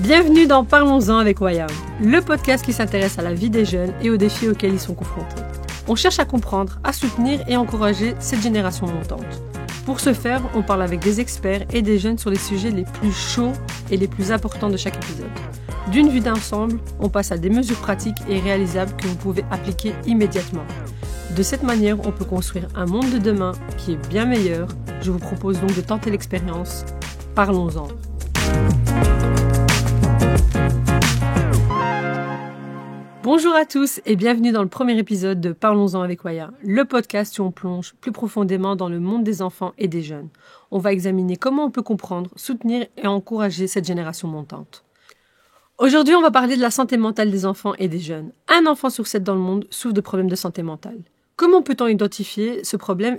Bienvenue dans Parlons-en avec Waya, le podcast qui s'intéresse à la vie des jeunes et aux défis auxquels ils sont confrontés. On cherche à comprendre, à soutenir et encourager cette génération montante. Pour ce faire, on parle avec des experts et des jeunes sur les sujets les plus chauds et les plus importants de chaque épisode. D'une vue d'ensemble, on passe à des mesures pratiques et réalisables que vous pouvez appliquer immédiatement. De cette manière, on peut construire un monde de demain qui est bien meilleur. Je vous propose donc de tenter l'expérience. Parlons-en. Bonjour à tous et bienvenue dans le premier épisode de Parlons-en avec Waya, le podcast où on plonge plus profondément dans le monde des enfants et des jeunes. On va examiner comment on peut comprendre, soutenir et encourager cette génération montante. Aujourd'hui, on va parler de la santé mentale des enfants et des jeunes. Un enfant sur 7 dans le monde souffre de problèmes de santé mentale. Comment peut-on identifier ce problème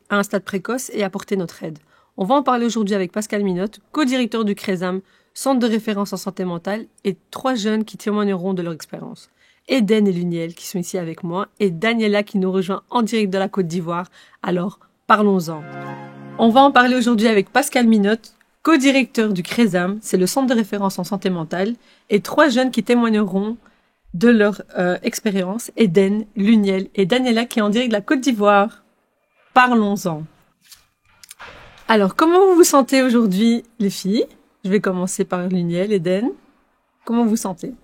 à un stade précoce et apporter notre aide ? On va en parler aujourd'hui avec Pascal Minotte, co-directeur du CRESAM, centre de référence en santé mentale, et 3 jeunes qui témoigneront de leur expérience. Eden et Luniel qui sont ici avec moi et Daniela qui nous rejoint en direct de la Côte d'Ivoire. Alors, parlons-en. On va en parler aujourd'hui avec Pascal Minotte, co-directeur du CRESAM, c'est le centre de référence en santé mentale, et 3 jeunes qui témoigneront de leur expérience, Eden, Luniel et Daniela qui est en direct de la Côte d'Ivoire. Parlons-en. Alors, comment vous vous sentez aujourd'hui, les filles ? Je vais commencer par Luniel, Eden. Comment vous vous sentez ?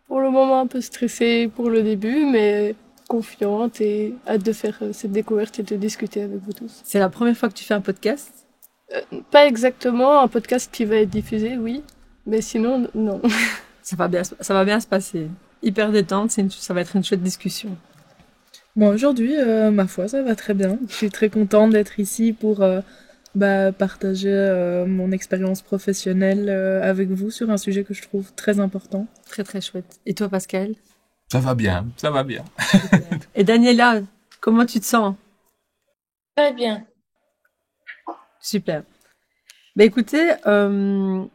Pour le moment, un peu stressée pour le début, mais confiante et hâte de faire cette découverte et de discuter avec vous tous. C'est la première fois que tu fais un podcast ? Pas exactement, un podcast qui va être diffusé, oui, mais sinon, non. Ça va bien se passer. Hyper détente, ça va être une chouette discussion. Bon, aujourd'hui, ma foi, ça va très bien. Je suis très contente d'être ici pour partager mon expérience professionnelle avec vous sur un sujet que je trouve très important. Très, très chouette. Et toi, Pascal ? Ça va bien. Et Daniela, comment tu te sens ? Très bien. Super. Écoutez, moi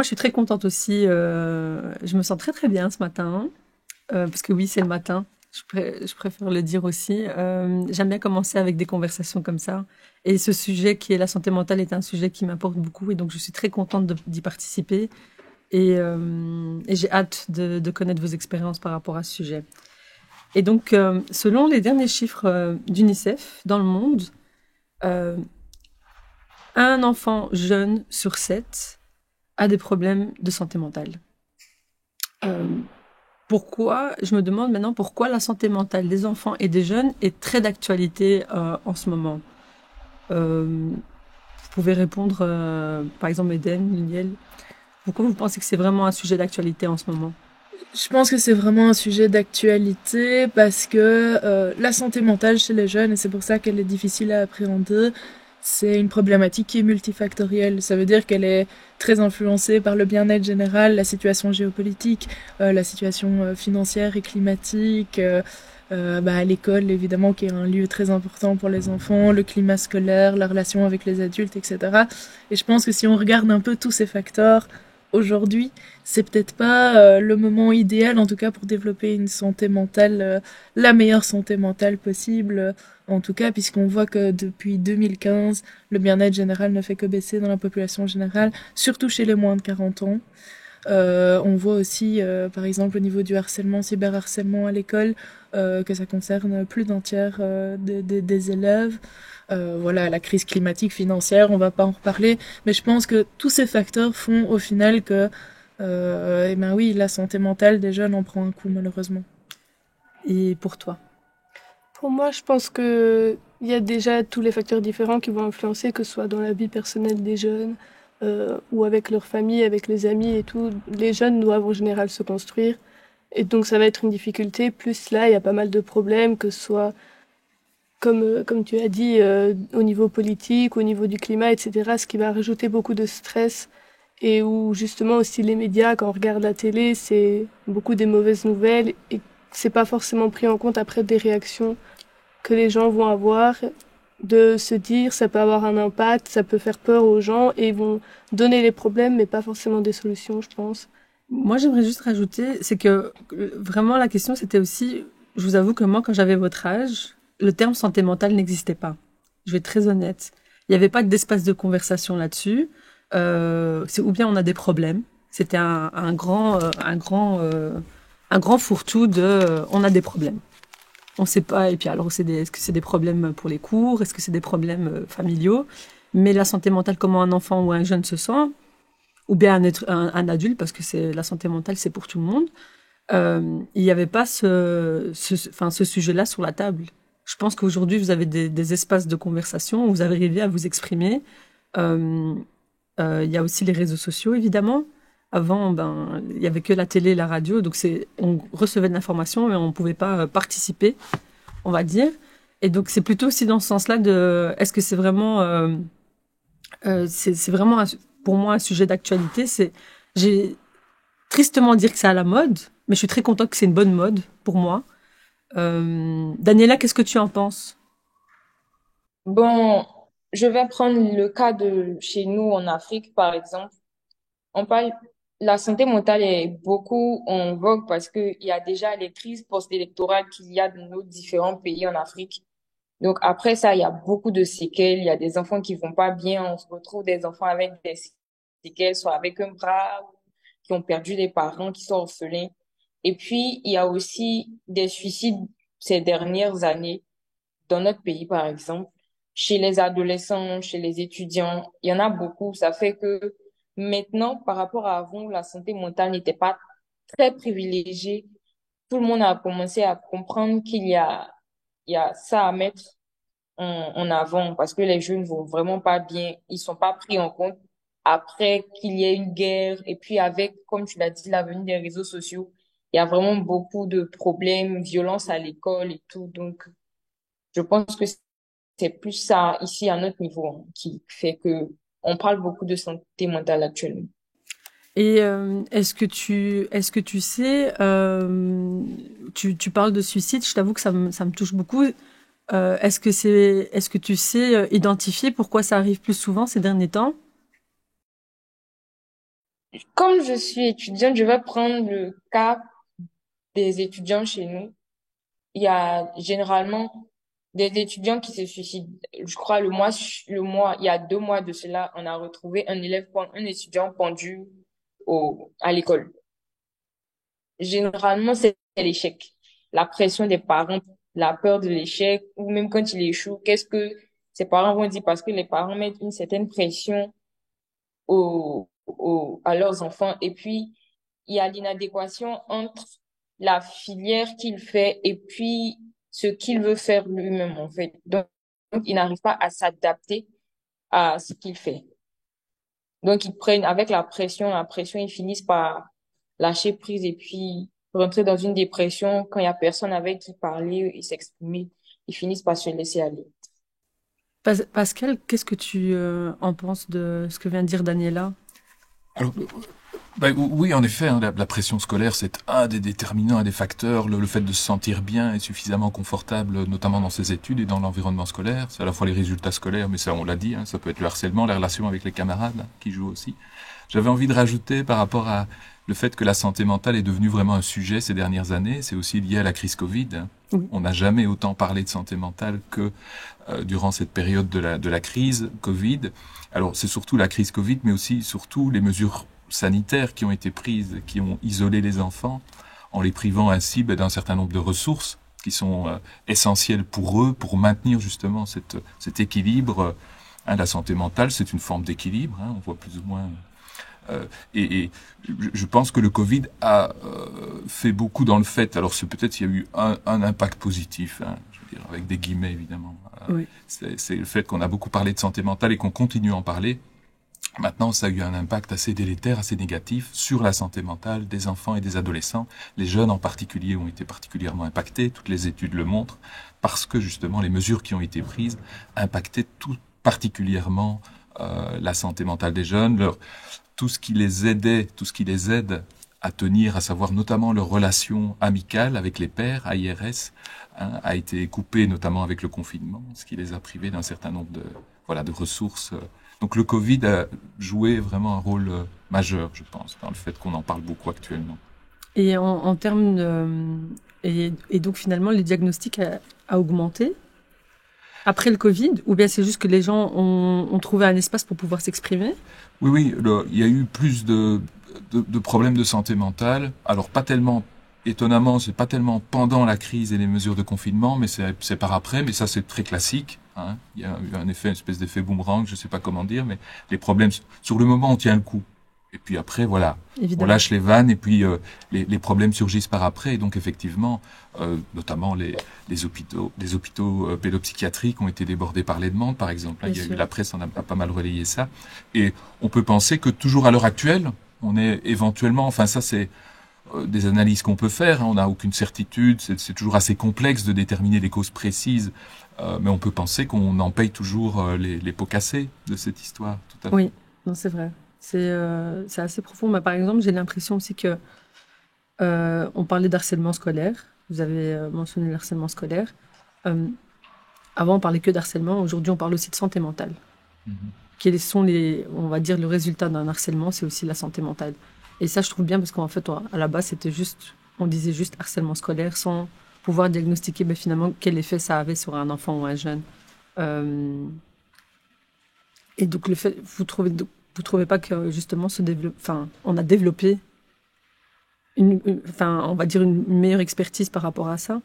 je suis très contente aussi. Je me sens très très bien ce matin. Parce que oui, c'est le matin. Je préfère le dire aussi. J'aime bien commencer avec des conversations comme ça. Et ce sujet qui est la santé mentale est un sujet qui m'importe beaucoup. Et donc je suis très contente d'y participer. Et j'ai hâte de connaître vos expériences par rapport à ce sujet. Et donc, selon les derniers chiffres d'UNICEF dans le monde, un enfant jeune sur 7 a des problèmes de santé mentale. Je me demande maintenant pourquoi la santé mentale des enfants et des jeunes est très d'actualité en ce moment. Vous pouvez répondre, par exemple, Eden, Luniel. Pourquoi vous pensez que c'est vraiment un sujet d'actualité en ce moment ? Je pense que c'est vraiment un sujet d'actualité parce que la santé mentale chez les jeunes, et c'est pour ça qu'elle est difficile à appréhender, c'est une problématique qui est multifactorielle. Ça veut dire qu'elle est très influencée par le bien-être général, la situation géopolitique, la situation financière et climatique, à l'école évidemment qui est un lieu très important pour les enfants, le climat scolaire, la relation avec les adultes, etc. Et je pense que si on regarde un peu tous ces facteurs aujourd'hui, c'est peut-être pas le moment idéal en tout cas pour développer une santé mentale, la meilleure santé mentale possible. En tout cas, puisqu'on voit que depuis 2015, le bien-être général ne fait que baisser dans la population générale, surtout chez les moins de 40 ans. On voit aussi, par exemple, au niveau du harcèlement, cyberharcèlement à l'école, que ça concerne plus d'un tiers des élèves. La crise climatique, financière, on va pas en reparler. Mais je pense que tous ces facteurs font au final que, la santé mentale des jeunes en prend un coup, malheureusement. Et pour toi ? Pour moi, je pense qu'il y a déjà tous les facteurs différents qui vont influencer, que ce soit dans la vie personnelle des jeunes ou avec leur famille, avec les amis et tout. Les jeunes doivent en général se construire. Et donc, ça va être une difficulté. Plus là, il y a pas mal de problèmes, que ce soit, comme tu as dit, au niveau politique, au niveau du climat, etc., ce qui va rajouter beaucoup de stress. Et où, justement, aussi les médias, quand on regarde la télé, c'est beaucoup des mauvaises nouvelles et c'est pas forcément pris en compte après des réactions que les gens vont avoir, de se dire ça peut avoir un impact, ça peut faire peur aux gens et ils vont donner les problèmes mais pas forcément des solutions, je pense. Moi, j'aimerais juste rajouter, c'est que vraiment la question c'était aussi, je vous avoue que moi quand j'avais votre âge, le terme santé mentale n'existait pas. Je vais être très honnête. Il n'y avait pas d'espace de conversation là-dessus. C'est ou bien on a des problèmes, C'était un grand fourre-tout de on a des problèmes. On sait pas, et puis alors est-ce que c'est des problèmes pour les cours, est-ce que c'est des problèmes familiaux, mais la santé mentale, comment un enfant ou un jeune se sent, ou bien un adulte, parce que la santé mentale, c'est pour tout le monde, il n'y avait pas ce sujet-là sur la table. Je pense qu'aujourd'hui, vous avez des espaces de conversation où vous arrivez à vous exprimer. Il y a aussi les réseaux sociaux, évidemment. Avant, il y avait que la télé et la radio, donc on recevait de l'information, mais on ne pouvait pas participer, on va dire. Et donc, c'est plutôt aussi dans ce sens-là est-ce que c'est vraiment, c'est vraiment pour moi un sujet d'actualité. J'ai tristement dire que c'est à la mode, mais je suis très contente que c'est une bonne mode pour moi. Daniela, qu'est-ce que tu en penses? Bon, je vais prendre le cas de chez nous en Afrique, par exemple. On parle, la santé mentale est beaucoup en vogue parce qu'il y a déjà les crises post-électorales qu'il y a dans nos différents pays en Afrique. Donc après ça, il y a beaucoup de séquelles. Il y a des enfants qui vont pas bien. On se retrouve des enfants avec des séquelles, soit avec un bras, ou qui ont perdu des parents, qui sont orphelins. Et puis, il y a aussi des suicides ces dernières années dans notre pays, par exemple, chez les adolescents, chez les étudiants. Il y en a beaucoup. Ça fait que maintenant, par rapport à avant, où la santé mentale n'était pas très privilégiée. Tout le monde a commencé à comprendre il y a ça à mettre en avant parce que les jeunes vont vraiment pas bien. Ils sont pas pris en compte après qu'il y ait une guerre. Et puis avec, comme tu l'as dit, la venue des réseaux sociaux, il y a vraiment beaucoup de problèmes, violence à l'école et tout. Donc, je pense que c'est plus ça ici à notre niveau hein, qui fait que on parle beaucoup de santé mentale actuellement. Et est-ce que tu sais, tu parles de suicide, je t'avoue que ça me touche beaucoup. Est-ce que tu sais identifier pourquoi ça arrive plus souvent ces derniers temps? Comme je suis étudiante, je vais prendre le cas des étudiants chez nous. Il y a généralement des étudiants qui se suicident. Je crois il y a 2 mois de cela, on a retrouvé un étudiant pendu à l'école. Généralement, c'est l'échec. La pression des parents, la peur de l'échec, ou même quand il échoue, qu'est-ce que ses parents vont dire parce que les parents mettent une certaine pression à leurs enfants. Et puis, il y a l'inadéquation entre la filière qu'il fait et puis ce qu'il veut faire lui-même, en fait. Donc, il n'arrive pas à s'adapter à ce qu'il fait. Donc, ils prennent, avec la pression, ils finissent par lâcher prise et puis rentrer dans une dépression quand il y a personne avec qui parler et s'exprimer. Ils finissent par se laisser aller. Pascal, qu'est-ce que tu en penses de ce que vient de dire Daniela? Alors, oui, en effet, hein, la pression scolaire, c'est un des déterminants, un des facteurs. Le fait de se sentir bien et suffisamment confortable, notamment dans ses études et dans l'environnement scolaire. C'est à la fois les résultats scolaires, mais ça, on l'a dit, hein, ça peut être le harcèlement, les relations avec les camarades hein, qui jouent aussi. J'avais envie de rajouter par rapport à le fait que la santé mentale est devenue vraiment un sujet ces dernières années. C'est aussi lié à la crise Covid. Hein. Oui. On n'a jamais autant parlé de santé mentale que durant cette période de la crise Covid. Alors, c'est surtout la crise Covid, mais aussi surtout les mesures sanitaires qui ont été prises, qui ont isolé les enfants, en les privant ainsi d'un certain nombre de ressources qui sont essentielles pour eux, pour maintenir justement cet équilibre. Hein, la santé mentale, c'est une forme d'équilibre, hein, on voit plus ou moins. Et je pense que le Covid a fait beaucoup dans le fait. Alors, peut-être il y a eu un impact positif, hein, je veux dire, avec des guillemets évidemment. Oui. C'est le fait qu'on a beaucoup parlé de santé mentale et qu'on continue à en parler. Maintenant, ça a eu un impact assez délétère, assez négatif sur la santé mentale des enfants et des adolescents. Les jeunes en particulier ont été particulièrement impactés, toutes les études le montrent, parce que justement les mesures qui ont été prises impactaient tout particulièrement la santé mentale des jeunes, tout ce qui les aidait, tout ce qui les aide à tenir, à savoir notamment leurs relations amicales avec les pairs, AIRS, hein, a été coupé notamment avec le confinement, ce qui les a privés d'un certain nombre de ressources. Donc le Covid a joué vraiment un rôle majeur, je pense, dans le fait qu'on en parle beaucoup actuellement. Et en termes et donc finalement, les diagnostics a augmenté après le Covid, ou bien c'est juste que les gens ont trouvé un espace pour pouvoir s'exprimer? Oui, il y a eu plus de de problèmes de santé mentale. Alors pas tellement, étonnamment, c'est pas tellement pendant la crise et les mesures de confinement, mais c'est par après. Mais ça, c'est très classique. Hein. Il y a eu un effet, une espèce d'effet boomerang, je sais pas comment dire, mais les problèmes sur le moment, on tient le coup. Et puis après, voilà, Évidemment. on lâche les vannes et puis les problèmes surgissent par après. Et donc effectivement, notamment les hôpitaux pédopsychiatriques ont été débordés par les demandes, par exemple. Hein. Il y a eu la presse, on a pas mal relayé ça. Et on peut penser que toujours à l'heure actuelle, on est éventuellement, enfin ça c'est des analyses qu'on peut faire. Hein. On n'a aucune certitude. C'est toujours assez complexe de déterminer les causes précises. Mais on peut penser qu'on en paye toujours les pots cassés de cette histoire. Tout à fait. Oui, non, c'est vrai. C'est assez profond. Mais par exemple, j'ai l'impression aussi que on parlait d'harcèlement scolaire. Vous avez mentionné le harcèlement scolaire. Avant, on parlait que d'harcèlement. Aujourd'hui, on parle aussi de santé mentale. Quels sont on va dire, le résultat d'un harcèlement, c'est aussi la santé mentale. Et ça, je trouve bien parce qu'en fait, à la base, on disait juste harcèlement scolaire sans pouvoir diagnostiquer finalement quel effet ça avait sur un enfant ou un jeune. Et donc, vous trouvez pas que justement on a développé on va dire une meilleure expertise par rapport à ça?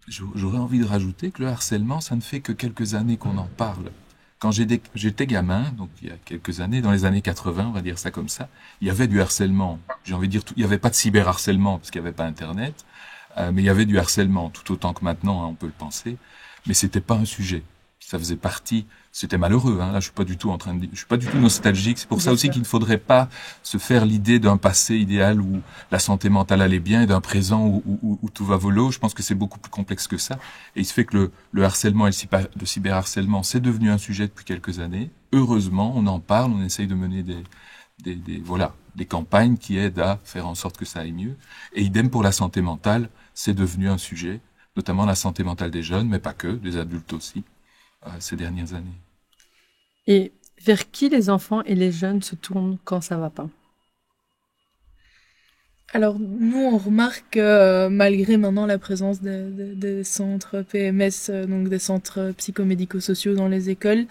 J'aurais envie de rajouter que le harcèlement, ça ne fait que quelques années qu'on en parle. Quand j'étais gamin, donc il y a quelques années, dans les années 80, on va dire ça comme ça, il y avait du harcèlement. J'ai envie de dire, il n'y avait pas de cyberharcèlement parce qu'il n'y avait pas Internet, mais il y avait du harcèlement, tout autant que maintenant, hein, on peut le penser. Mais c'était pas un sujet. Ça faisait partie. C'était malheureux. Hein. Là, je suis pas du tout nostalgique. C'est pour ça aussi qu'il ne faudrait pas se faire l'idée d'un passé idéal où la santé mentale allait bien et d'un présent où tout va volo. Je pense que c'est beaucoup plus complexe que ça. Et il se fait que le harcèlement et le cyberharcèlement, c'est devenu un sujet depuis quelques années. Heureusement, on en parle, on essaye de mener des campagnes qui aident à faire en sorte que ça aille mieux. Et idem pour la santé mentale, c'est devenu un sujet, notamment la santé mentale des jeunes, mais pas que, des adultes aussi. Ces dernières années. Et vers qui les enfants et les jeunes se tournent quand ça va pas? Alors, nous, on remarque que malgré maintenant la présence des centres PMS, donc des centres psychomédico-sociaux dans les écoles,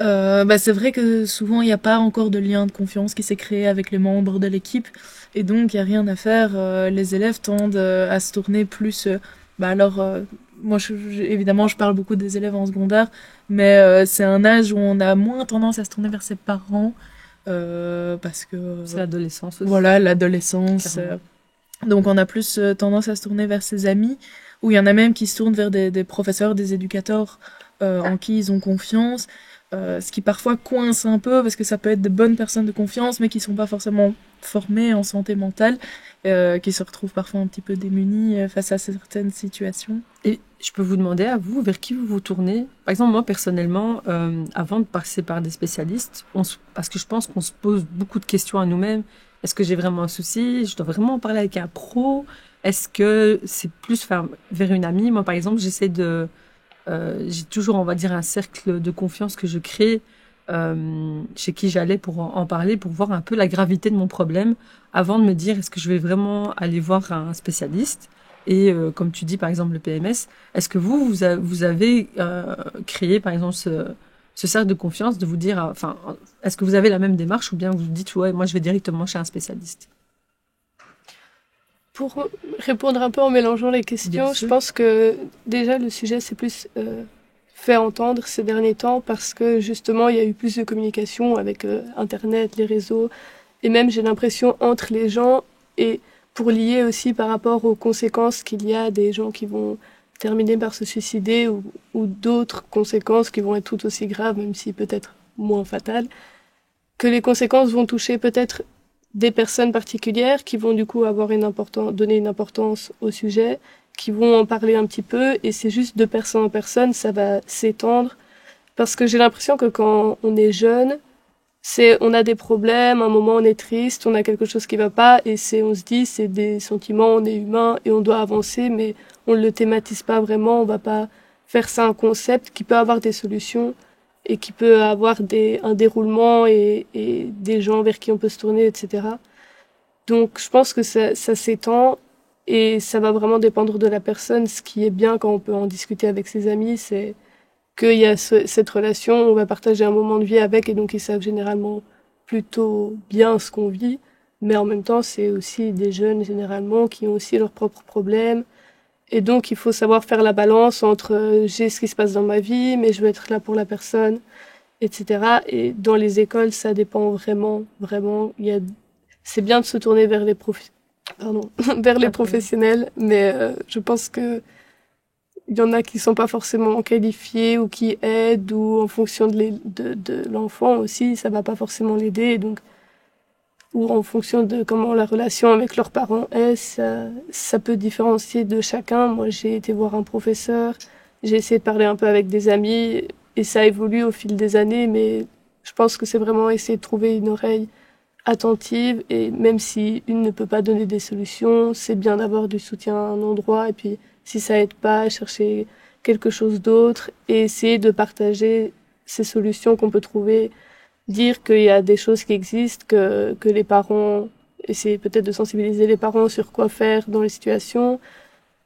c'est vrai que souvent, il n'y a pas encore de lien de confiance qui s'est créé avec les membres de l'équipe. Et donc, il n'y a rien à faire. Les élèves tendent à se tourner plus... moi, évidemment, je parle beaucoup des élèves en secondaire, mais c'est un âge où on a moins tendance à se tourner vers ses parents, parce que... C'est l'adolescence aussi. Voilà, l'adolescence. Donc, on a plus tendance à se tourner vers ses amis, où il y en a même qui se tournent vers des professeurs, des éducateurs en qui ils ont confiance, ce qui parfois coince un peu, parce que ça peut être de bonnes personnes de confiance, mais qui sont pas forcément formées en santé mentale, qui se retrouvent parfois un petit peu démunis face à certaines situations. Et je peux vous demander à vous, vers qui vous vous tournez? Par exemple, moi, personnellement, avant de passer par des spécialistes, parce que je pense qu'on se pose beaucoup de questions à nous-mêmes. Est-ce que j'ai vraiment un souci? Je dois vraiment en parler avec un pro? Est-ce que c'est plus vers une amie? Moi, par exemple, j'ai toujours, on va dire, un cercle de confiance que je crée, chez qui j'allais pour en parler, pour voir un peu la gravité de mon problème, avant de me dire est-ce que je vais vraiment aller voir un spécialiste. Et comme tu dis, par exemple, le PMS, est-ce que vous avez créé, par exemple, ce cercle de confiance, de vous dire, est-ce que vous avez la même démarche ou bien vous dites, ouais, moi je vais directement chez un spécialiste? Pour répondre un peu en mélangeant les questions, je pense que déjà le sujet s'est plus fait entendre ces derniers temps parce que justement il y a eu plus de communication avec Internet, les réseaux, et même j'ai l'impression entre les gens, et pour lier aussi par rapport aux conséquences qu'il y a des gens qui vont terminer par se suicider ou d'autres conséquences qui vont être tout aussi graves, même si peut-être moins fatales, que les conséquences vont toucher peut-être des personnes particulières qui vont du coup donner une importance au sujet, qui vont en parler un petit peu, et c'est juste de personne en personne, ça va s'étendre, parce que j'ai l'impression que quand on est jeune, on a des problèmes, un moment on est triste, on a quelque chose qui va pas, et on se dit c'est des sentiments, on est humain et on doit avancer, mais on le thématise pas vraiment, on va pas faire ça un concept qui peut avoir des solutions et qui peut avoir un déroulement et des gens vers qui on peut se tourner, etc. Donc je pense que ça s'étend et ça va vraiment dépendre de la personne. Ce qui est bien quand on peut en discuter avec ses amis, c'est qu'il y a cette relation, on va partager un moment de vie avec, et donc ils savent généralement plutôt bien ce qu'on vit, mais en même temps, c'est aussi des jeunes généralement qui ont aussi leurs propres problèmes. Et donc, il faut savoir faire la balance entre j'ai ce qui se passe dans ma vie, mais je veux être là pour la personne, etc. Et dans les écoles, ça dépend vraiment, vraiment. C'est bien de se tourner vers pardon, vers les professionnels, mais je pense que il y en a qui sont pas forcément qualifiés ou qui aident ou en fonction de l'enfant aussi, ça va pas forcément l'aider. Donc, ou en fonction de comment la relation avec leurs parents est, ça peut différencier de chacun. Moi, j'ai été voir un professeur, j'ai essayé de parler un peu avec des amis et ça évolue au fil des années, mais je pense que c'est vraiment essayer de trouver une oreille attentive et même si une ne peut pas donner des solutions, c'est bien d'avoir du soutien à un endroit et puis si ça aide pas, chercher quelque chose d'autre et essayer de partager ces solutions qu'on peut trouver, dire qu'il y a des choses qui existent, que les parents, essayer peut-être de sensibiliser les parents sur quoi faire dans les situations,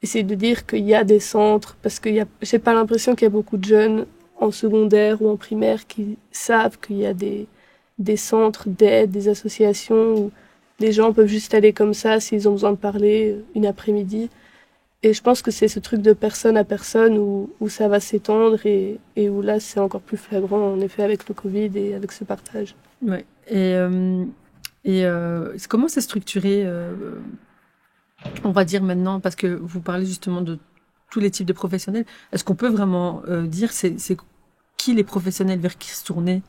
essayer de dire qu'il y a des centres, parce j'ai pas l'impression qu'il y a beaucoup de jeunes en secondaire ou en primaire qui savent qu'il y a des centres d'aide, des associations où les gens peuvent juste aller comme ça s'ils ont besoin de parler une après-midi. Et je pense que c'est ce truc de personne à personne où ça va s'étendre et où là c'est encore plus flagrant en effet avec le Covid et avec ce partage. Ouais. Comment c'est structuré, on va dire maintenant, parce que vous parlez justement de tous les types de professionnels. Est-ce qu'on peut vraiment dire c'est qui les professionnels vers qui se tourner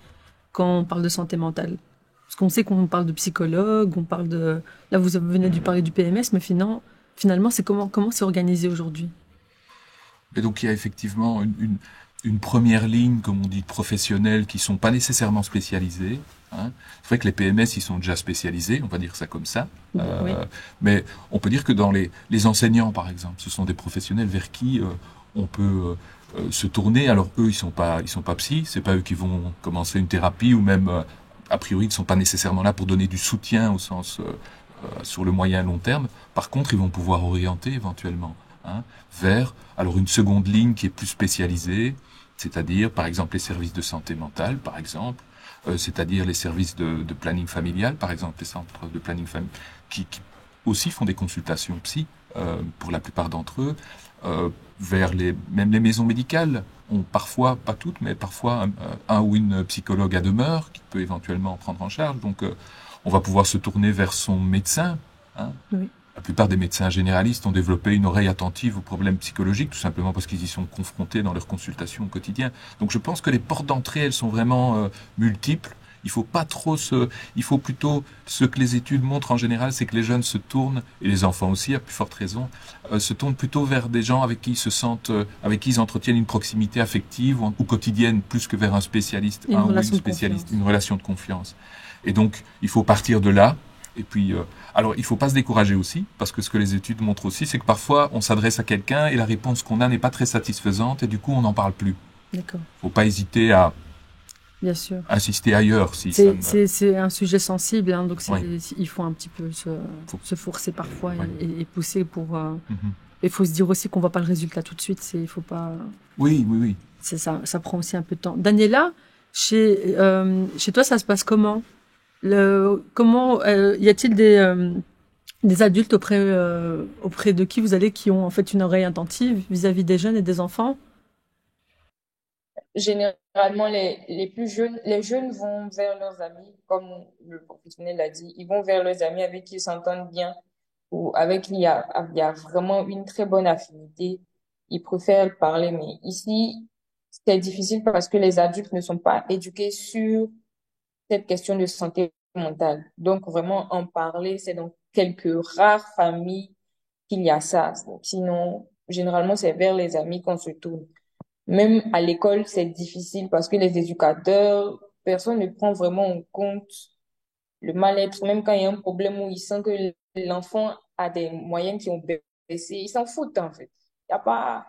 quand on parle de santé mentale? Parce qu'on sait qu'on parle de psychologue, on parle de... Là, vous venez de parler du PMS, mais finalement, c'est comment c'est organisé aujourd'hui? Et donc il y a effectivement une première ligne, comme on dit, de professionnels qui sont pas nécessairement spécialisés. Hein. C'est vrai que les PMS, ils sont déjà spécialisés, on va dire ça comme ça. Oui. Mais on peut dire que dans les enseignants, par exemple, ce sont des professionnels vers qui on peut se tourner. Alors eux, ils sont pas psy, c'est pas eux qui vont commencer une thérapie ou même a priori, ils ne sont pas nécessairement là pour donner du soutien au sens sur le moyen et long terme. Par contre, ils vont pouvoir orienter éventuellement vers alors une seconde ligne qui est plus spécialisée, c'est-à-dire par exemple les services de santé mentale, par exemple, c'est-à-dire les services de planning familial, par exemple les centres de planning familial, qui aussi font des consultations psy pour la plupart d'entre eux, vers même les maisons médicales ont parfois, pas toutes, mais parfois un ou une psychologue à demeure qui peut éventuellement prendre en charge. Donc on va pouvoir se tourner vers son médecin. Hein. Oui. La plupart des médecins généralistes ont développé une oreille attentive aux problèmes psychologiques, tout simplement parce qu'ils y sont confrontés dans leurs consultations au quotidien. Donc je pense que les portes d'entrée, elles sont vraiment multiples. Il faut plutôt, ce que les études montrent en général, c'est que les jeunes se tournent, et les enfants aussi, à plus forte raison, se tournent plutôt vers des gens avec qui ils se sentent, avec qui ils entretiennent une proximité affective ou quotidienne, plus que vers un spécialiste, une relation de confiance. Et donc, il faut partir de là. Et puis, alors, il faut pas se décourager aussi, parce que ce que les études montrent aussi, c'est que parfois, on s'adresse à quelqu'un et la réponse qu'on a n'est pas très satisfaisante, et du coup, on n'en parle plus. D'accord. Faut pas hésiter à Bien sûr. insister ailleurs. Si c'est un sujet sensible, hein, donc il faut un petit peu se forcer parfois et pousser pour... Il faut se dire aussi qu'on voit pas le résultat tout de suite, il faut pas... Oui. C'est ça prend aussi un peu de temps. Daniela, chez toi, ça se passe comment? Y a-t-il des adultes auprès de qui vous allez qui ont en fait une oreille attentive vis-à-vis des jeunes et des enfants? Généralement, les plus jeunes, les jeunes vont vers leurs amis, comme le professionnel l'a dit, ils vont vers leurs amis avec qui ils s'entendent bien ou avec qui il y a vraiment une très bonne affinité. Ils préfèrent parler, mais ici, c'est difficile parce que les adultes ne sont pas éduqués sur cette question de santé mentale. Donc, vraiment, en parler, c'est dans quelques rares familles qu'il y a ça. Sinon, généralement, c'est vers les amis qu'on se tourne. Même à l'école, c'est difficile parce que les éducateurs, personne ne prend vraiment en compte le mal-être. Même quand il y a un problème où ils sentent que l'enfant a des moyens qui ont baissé, ils s'en foutent en fait. Y a pas...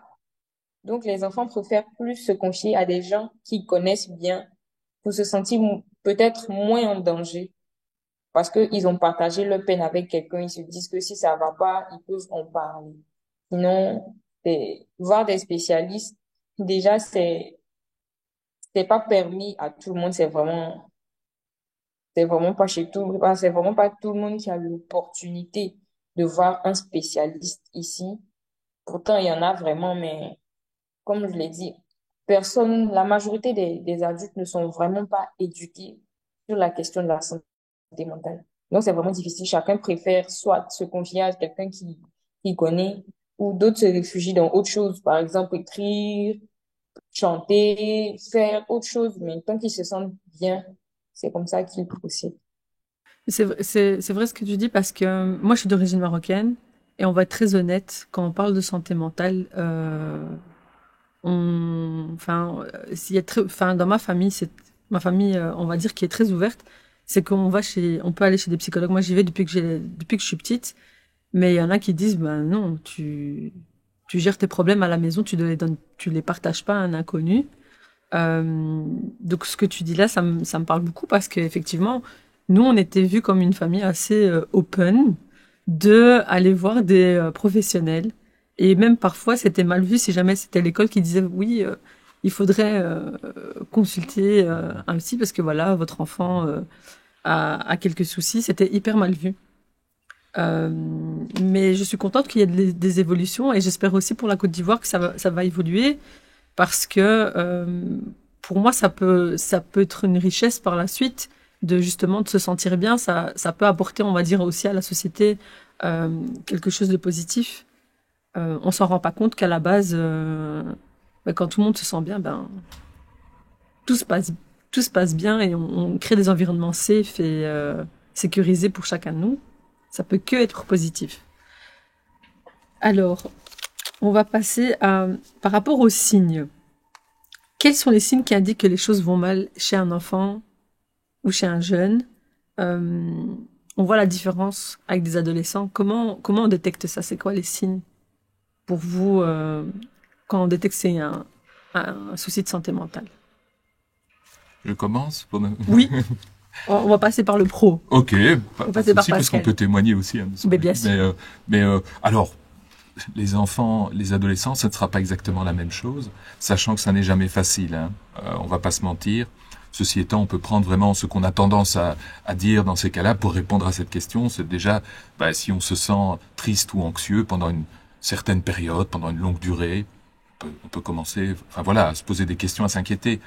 Donc les enfants préfèrent plus se confier à des gens qui connaissent bien pour se sentir peut-être moins en danger parce qu'ils ont partagé leur peine avec quelqu'un. Ils se disent que si ça va pas, ils peuvent en parler. Sinon, voir des spécialistes, déjà, c'est pas permis à tout le monde. C'est vraiment C'est vraiment pas chez tout, c'est vraiment pas tout le monde qui a l'opportunité de voir un spécialiste ici. Pourtant, il y en a vraiment, mais comme je l'ai dit, la majorité des adultes ne sont vraiment pas éduqués sur la question de la santé mentale. Donc, c'est vraiment difficile. Chacun préfère soit se confier à quelqu'un qui connaît ou d'autres se réfugient dans autre chose. Par exemple, écrire, chanter, faire autre chose. Mais tant qu'ils se sentent bien, c'est comme ça qu'ils procèdent. C'est vrai ce que tu dis parce que moi, je suis d'origine marocaine et on va être très honnête quand on parle de santé mentale. S'il y a enfin, dans ma famille, on va dire qui est très ouverte, c'est on peut aller chez des psychologues. Moi, j'y vais depuis que je suis petite, mais il y en a qui disent, ben non, tu gères tes problèmes à la maison, tu les partages pas à un inconnu. Donc ce que tu dis là, ça me parle beaucoup parce qu'effectivement, nous, on était vus comme une famille assez open de aller voir des professionnels. Et même parfois, c'était mal vu si jamais c'était l'école qui disait oui, il faudrait consulter un psy parce que voilà, votre enfant a quelques soucis. C'était hyper mal vu. Euh, mais je suis contente qu'il y ait des évolutions et j'espère aussi pour la Côte d'Ivoire que ça va évoluer parce que pour moi, ça peut être une richesse par la suite de justement de se sentir bien. Ça peut apporter, on va dire, aussi à la société quelque chose de positif. On s'en rend pas compte qu'à la base, quand tout le monde se sent bien, ben tout se passe tout se passe bien et on crée des environnements safe et sécurisés pour chacun de nous. Ça peut que être positif. Alors, on va passer par rapport aux signes. Quels sont les signes qui indiquent que les choses vont mal chez un enfant ou chez un jeune? On voit la différence avec des adolescents. Comment on détecte ça? C'est quoi les signes pour vous quand on détecte que c'est un souci de santé mentale? Je commence? Oui. On va passer par le pro. Ok, On va passer par parce qu'on Pascal. peut témoigner aussi. Hein, Mais bien sûr. Alors, les enfants, les adolescents, ça ne sera pas exactement la même chose, sachant que ça n'est jamais facile. Hein. On va pas se mentir. Ceci étant, on peut prendre vraiment ce qu'on a tendance à dire dans ces cas-là pour répondre à cette question. C'est déjà, si on se sent triste ou anxieux pendant une certaine période, pendant une longue durée, on peut commencer, à se poser des questions, à s'inquiéter.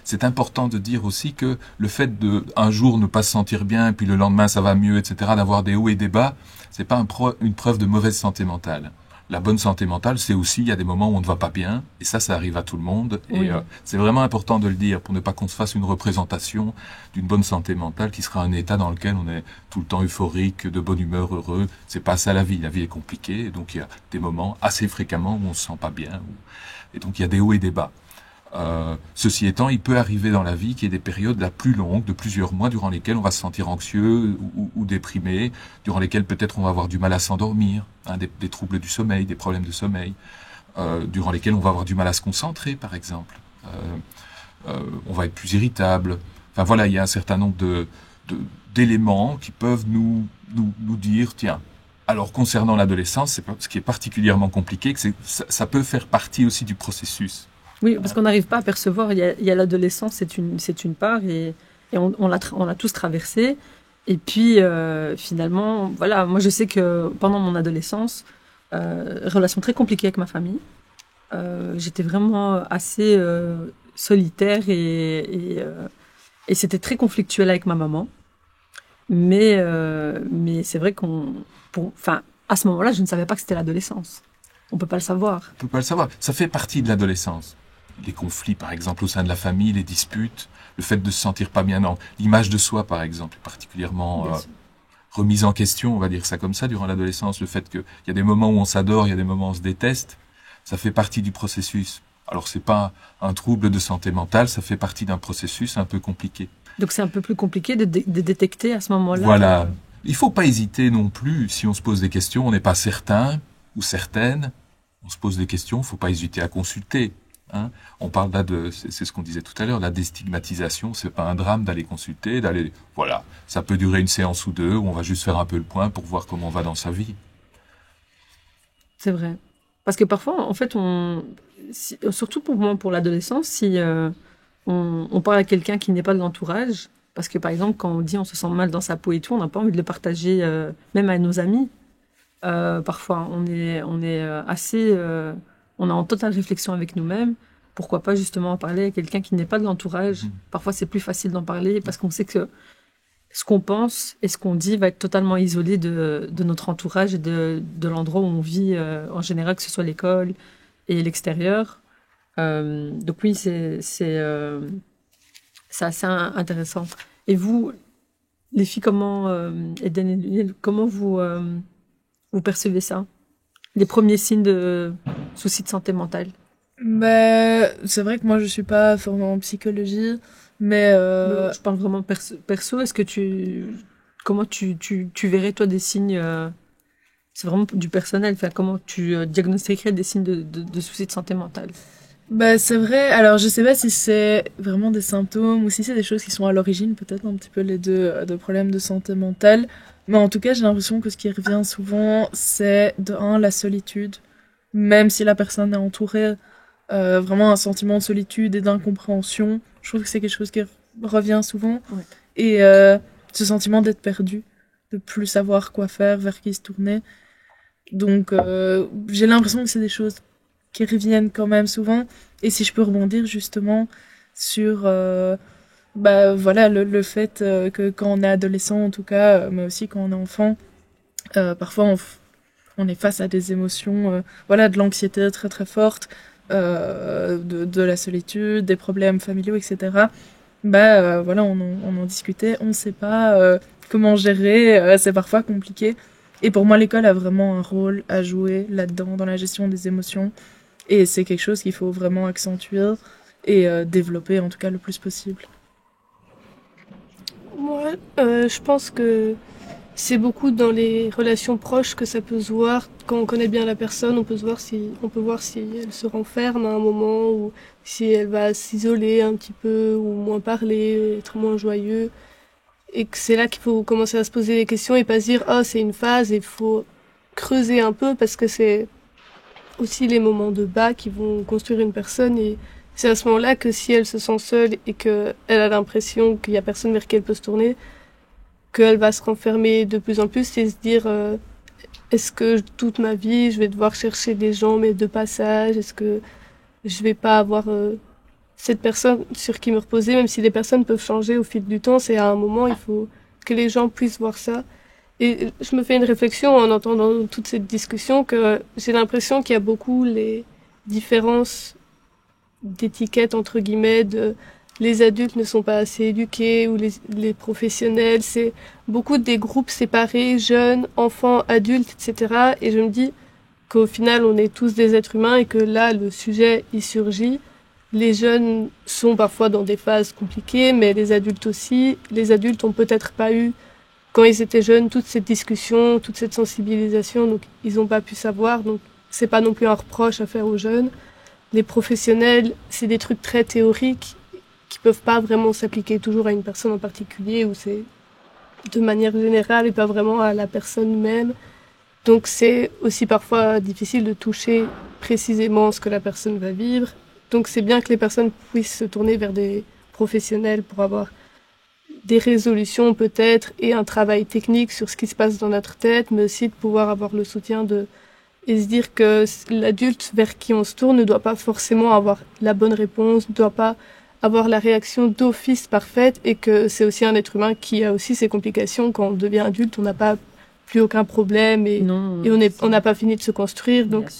C'est important de dire aussi que le fait de un jour ne pas se sentir bien, puis le lendemain ça va mieux, etc., d'avoir des hauts et des bas, c'est pas une preuve de mauvaise santé mentale. La bonne santé mentale, c'est aussi, il y a des moments où on ne va pas bien, et ça arrive à tout le monde, Oui. et c'est vraiment important de le dire, pour ne pas qu'on se fasse une représentation d'une bonne santé mentale qui sera un état dans lequel on est tout le temps euphorique, de bonne humeur, heureux. C'est pas ça la vie est compliquée, et donc il y a des moments assez fréquemment où on se sent pas bien, et donc il y a des hauts et des bas. Ceci étant, il peut arriver dans la vie qu'il y ait des périodes la plus longues, de plusieurs mois, durant lesquelles on va se sentir anxieux ou déprimé, durant lesquelles peut-être on va avoir du mal à s'endormir, hein, des troubles du sommeil, des problèmes de sommeil, durant lesquels on va avoir du mal à se concentrer, par exemple. On va être plus irritable. Enfin voilà, il y a un certain nombre d'éléments qui peuvent nous dire, tiens. Alors concernant l'adolescence, ce qui est particulièrement compliqué, que ça peut faire partie aussi du processus. Oui, parce qu'on n'arrive pas à percevoir. Il y a l'adolescence, c'est une part, et on l'a tous traversé. Et puis, finalement, voilà, moi je sais que pendant mon adolescence, relation très compliquée avec ma famille. J'étais vraiment assez solitaire et c'était très conflictuel avec ma maman. Mais c'est vrai à ce moment-là, je ne savais pas que c'était l'adolescence. On peut pas le savoir. On peut pas le savoir. Ça fait partie de l'adolescence. Les conflits, par exemple, au sein de la famille, les disputes, le fait de se sentir pas bien, non. L'image de soi, par exemple, est particulièrement remise en question, on va dire ça comme ça, durant l'adolescence. Le fait qu'il y a des moments où on s'adore, il y a des moments où on se déteste, ça fait partie du processus. Alors c'est pas un trouble de santé mentale, ça fait partie d'un processus un peu compliqué. Donc c'est un peu plus compliqué de détecter à ce moment-là. Voilà. Il faut pas hésiter non plus, si on se pose des questions, on n'est pas certain ou certaine, on se pose des questions, faut pas hésiter à consulter. Hein. On parle là c'est ce qu'on disait tout à l'heure, la déstigmatisation, c'est pas un drame d'aller consulter, voilà. Ça peut durer une séance ou deux, où on va juste faire un peu le point pour voir comment on va dans sa vie. C'est vrai. Parce que parfois, en fait, surtout pour l'adolescence, si on parle à quelqu'un qui n'est pas de l'entourage, Parce que par exemple, quand on dit on se sent mal dans sa peau et tout, on n'a pas envie de le partager même à nos amis. Parfois, on est on est en totale réflexion avec nous-mêmes. Pourquoi pas justement en parler à quelqu'un qui n'est pas de l'entourage. Parfois, c'est plus facile d'en parler parce qu'on sait que ce qu'on pense et ce qu'on dit va être totalement isolé de notre entourage et de l'endroit où on vit en général, que ce soit l'école et l'extérieur. Donc oui, c'est assez intéressant. Et vous, les filles, comment, Eden et Lionel, comment vous percevez ça? Les premiers signes de soucis de santé mentale? C'est vrai que moi je suis pas formée en psychologie, mais Je parle vraiment perso. Est-ce que comment tu verrais toi des signes? C'est vraiment du personnel. Enfin, comment tu diagnostiquerais des signes de soucis de santé mentale? c'est vrai. Alors je sais pas si c'est vraiment des symptômes ou si c'est des choses qui sont à l'origine, peut-être un petit peu les deux, de problèmes de santé mentale. Mais en tout cas, j'ai l'impression que ce qui revient souvent, c'est de un, la solitude. Même si la personne est entourée, vraiment un sentiment de solitude et d'incompréhension. Je trouve que c'est quelque chose qui revient souvent. Ouais. Et ce sentiment d'être perdu, de plus savoir quoi faire, vers qui se tourner. Donc j'ai l'impression que c'est des choses qui reviennent quand même souvent. Et si je peux rebondir justement sur voilà le fait que quand on est adolescent en tout cas, mais aussi quand on est enfant, parfois on est face à des émotions, voilà, de l'anxiété très très forte, de la solitude, des problèmes familiaux, etc. Voilà, on en discutait, on ne sait pas comment gérer, c'est parfois compliqué. Et pour moi, l'école a vraiment un rôle à jouer là-dedans, dans la gestion des émotions. Et c'est quelque chose qu'il faut vraiment accentuer et développer, en tout cas, le plus possible. Moi, je pense que c'est beaucoup dans les relations proches que ça peut se voir. Quand on connaît bien la personne, on peut voir si elle se renferme à un moment ou si elle va s'isoler un petit peu ou moins parler, être moins joyeux. Et que c'est là qu'il faut commencer à se poser des questions et pas se dire « Ah, c'est une phase » et il faut creuser un peu parce que c'est aussi les moments de bas qui vont construire une personne et c'est à ce moment-là que si elle se sent seule et qu'elle a l'impression qu'il y a personne vers qui elle peut se tourner, qu'elle va se renfermer de plus en plus et se dire est-ce que toute ma vie je vais devoir chercher des gens mais de passage, est-ce que je vais pas avoir cette personne sur qui me reposer, même si les personnes peuvent changer au fil du temps, c'est à un moment il faut que les gens puissent voir ça. Et je me fais une réflexion en entendant toute cette discussion que j'ai l'impression qu'il y a beaucoup les différences d'étiquettes entre guillemets de les adultes ne sont pas assez éduqués ou les professionnels, c'est beaucoup des groupes séparés, jeunes, enfants, adultes, etc. Et je me dis qu'au final on est tous des êtres humains et que là le sujet y surgit. Les jeunes sont parfois dans des phases compliquées, mais les adultes aussi. Les adultes ont peut-être pas eu quand ils étaient jeunes toute cette discussion, toute cette sensibilisation, donc ils n'ont pas pu savoir, donc c'est pas non plus un reproche à faire aux jeunes. Les professionnels, c'est des trucs très théoriques qui peuvent pas vraiment s'appliquer toujours à une personne en particulier ou c'est de manière générale et pas vraiment à la personne même. Donc c'est aussi parfois difficile de toucher précisément ce que la personne va vivre. Donc c'est bien que les personnes puissent se tourner vers des professionnels pour avoir des résolutions peut-être et un travail technique sur ce qui se passe dans notre tête, mais aussi de pouvoir avoir le soutien et se dire que l'adulte vers qui on se tourne ne doit pas forcément avoir la bonne réponse, ne doit pas avoir la réaction d'office parfaite et que c'est aussi un être humain qui a aussi ses complications. Quand on devient adulte, on n'a pas plus aucun problème et on n'a pas fini de se construire. Donc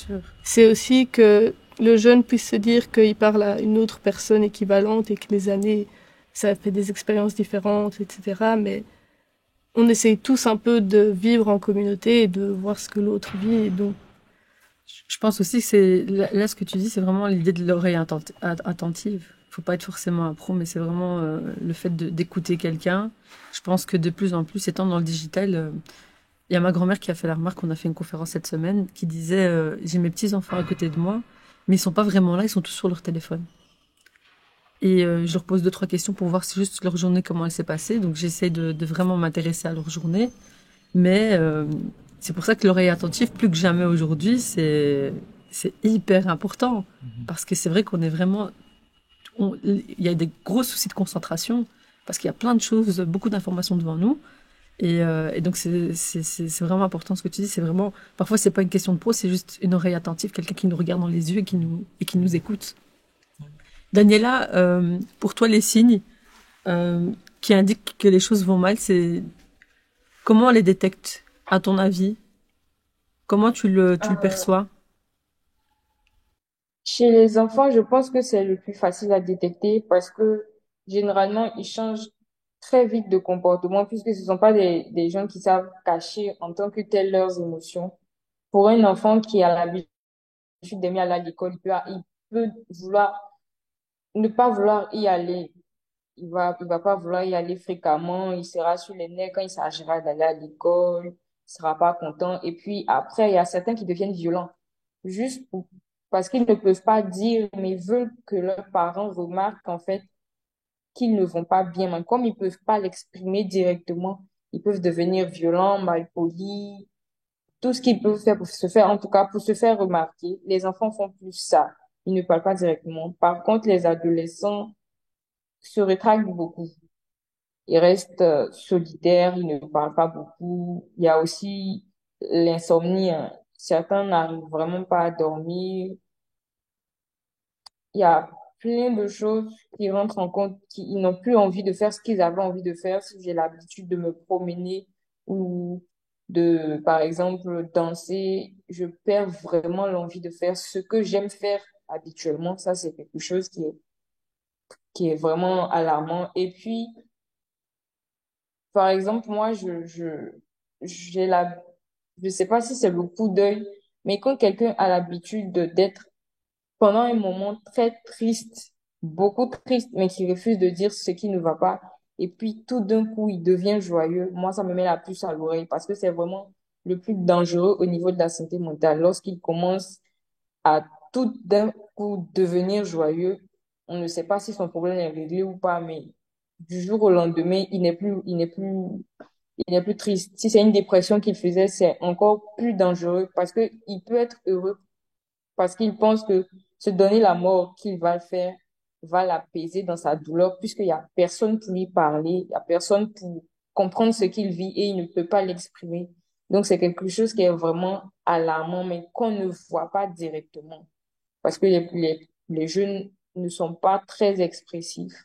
c'est aussi que le jeune puisse se dire qu'il parle à une autre personne équivalente et que les années, ça fait des expériences différentes, etc. Mais on essaye tous un peu de vivre en communauté et de voir ce que l'autre vit. Et donc, je pense aussi que là ce que tu dis, c'est vraiment l'idée de l'oreille attentive. Faut pas être forcément un pro, mais c'est vraiment le fait d'écouter quelqu'un. Je pense que de plus en plus, étant dans le digital, il y a ma grand-mère qui a fait la remarque, on a fait une conférence cette semaine, qui disait j'ai mes petits-enfants à côté de moi, mais ils sont pas vraiment là, ils sont tous sur leur téléphone. Et je leur pose 2-3 questions pour voir juste leur journée, comment elle s'est passée. Donc j'essaie de vraiment m'intéresser à leur journée. Mais c'est pour ça que l'oreille attentive, plus que jamais aujourd'hui, c'est hyper important. Parce que c'est vrai qu'on est vraiment... Il y a des gros soucis de concentration. parce qu'il y a plein de choses, beaucoup d'informations devant nous. Et donc, c'est vraiment important ce que tu dis. C'est vraiment, parfois, c'est pas une question de pro, c'est juste une oreille attentive, quelqu'un qui nous regarde dans les yeux et qui nous écoute. Daniela, pour toi, les signes qui indiquent que les choses vont mal, c'est comment on les détecte, à ton avis? Comment tu le Euh, perçois? Chez les enfants, je pense que c'est le plus facile à détecter parce que généralement, ils changent très vite de comportement puisque ce ne sont pas des gens qui savent cacher en tant que tels leurs émotions. Pour un enfant qui a l'habitude d'aimer aller à l'école, il peut vouloir, ne pas vouloir y aller. Il va pas vouloir y aller fréquemment. Il sera sur les nerfs quand il s'agira d'aller à l'école. Il sera pas content. Et puis après, il y a certains qui deviennent violents. Parce qu'ils ne peuvent pas dire, mais ils veulent que leurs parents remarquent en fait qu'ils ne vont pas bien. Mais comme ils peuvent pas l'exprimer directement, ils peuvent devenir violents, malpolis, tout ce qu'ils peuvent faire pour se faire, en tout cas pour se faire remarquer. Les enfants font plus ça. Ils ne parlent pas directement. Par contre, les adolescents se rétractent beaucoup. Ils restent solitaires, ils ne parlent pas beaucoup. Il y a aussi l'insomnie, hein. Certains n'arrivent vraiment pas à dormir. Il y a plein de choses qui rentrent en compte, qui ils n'ont plus envie de faire ce qu'ils avaient envie de faire. Si j'ai l'habitude de me promener ou de, par exemple, danser, je perds vraiment l'envie de faire ce que j'aime faire habituellement. Ça, c'est quelque chose qui est vraiment alarmant. Et puis, par exemple, moi, j'ai je sais pas si c'est le coup d'œil, mais quand quelqu'un a l'habitude d'être pendant un moment très triste, beaucoup triste, mais qui refuse de dire ce qui ne va pas, et puis tout d'un coup, il devient joyeux, moi, ça me met la puce à l'oreille parce que c'est vraiment le plus dangereux au niveau de la santé mentale. Lorsqu'il commence à tout d'un coup devenir joyeux, on ne sait pas si son problème est réglé ou pas, mais du jour au lendemain, il n'est plus triste. Si c'est une dépression qu'il faisait, c'est encore plus dangereux parce que il peut être heureux parce qu'il pense que se donner la mort qu'il va le faire va l'apaiser dans sa douleur puisqu'il y a personne pour lui parler, il y a personne pour comprendre ce qu'il vit et il ne peut pas l'exprimer. Donc c'est quelque chose qui est vraiment alarmant, mais qu'on ne voit pas directement parce que les jeunes ne sont pas très expressifs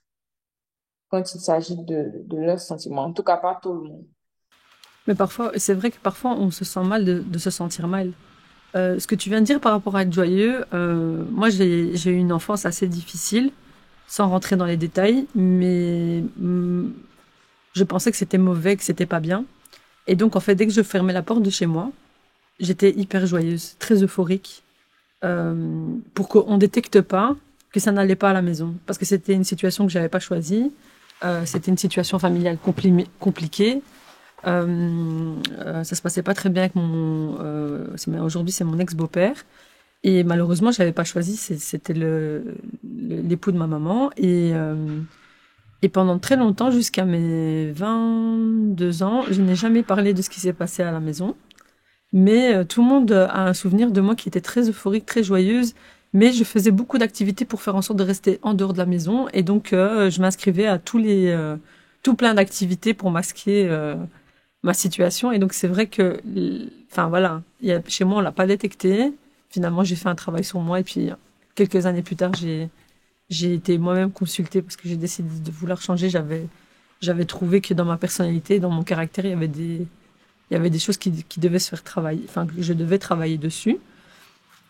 quand il s'agit de leurs sentiments. En tout cas, pas tout le monde. Mais parfois, c'est vrai que parfois on se sent mal de se sentir mal. Ce que tu viens de dire par rapport à être joyeux, moi j'ai eu une enfance assez difficile, sans rentrer dans les détails, mais je pensais que c'était mauvais, que c'était pas bien. Et donc en fait, dès que je fermais la porte de chez moi, j'étais hyper joyeuse, très euphorique, pour qu'on détecte pas que ça n'allait pas à la maison, parce que c'était une situation que j'avais pas choisie, c'était une situation familiale compliquée. Ça se passait pas très bien avec aujourd'hui c'est mon ex-beau-père et malheureusement j'avais pas choisi, c'était l'époux de ma maman et pendant très longtemps jusqu'à mes 22 ans je n'ai jamais parlé de ce qui s'est passé à la maison, mais tout le monde a un souvenir de moi qui était très euphorique, très joyeuse, mais je faisais beaucoup d'activités pour faire en sorte de rester en dehors de la maison et donc je m'inscrivais à tout plein d'activités pour masquer ma situation. Et donc, c'est vrai que, enfin, voilà, chez moi, on l'a pas détecté. Finalement, j'ai fait un travail sur moi. Et puis, quelques années plus tard, j'ai été moi-même consultée parce que j'ai décidé de vouloir changer. J'avais trouvé que dans ma personnalité, dans mon caractère, il y avait des choses qui devaient se faire travailler, enfin, que je devais travailler dessus.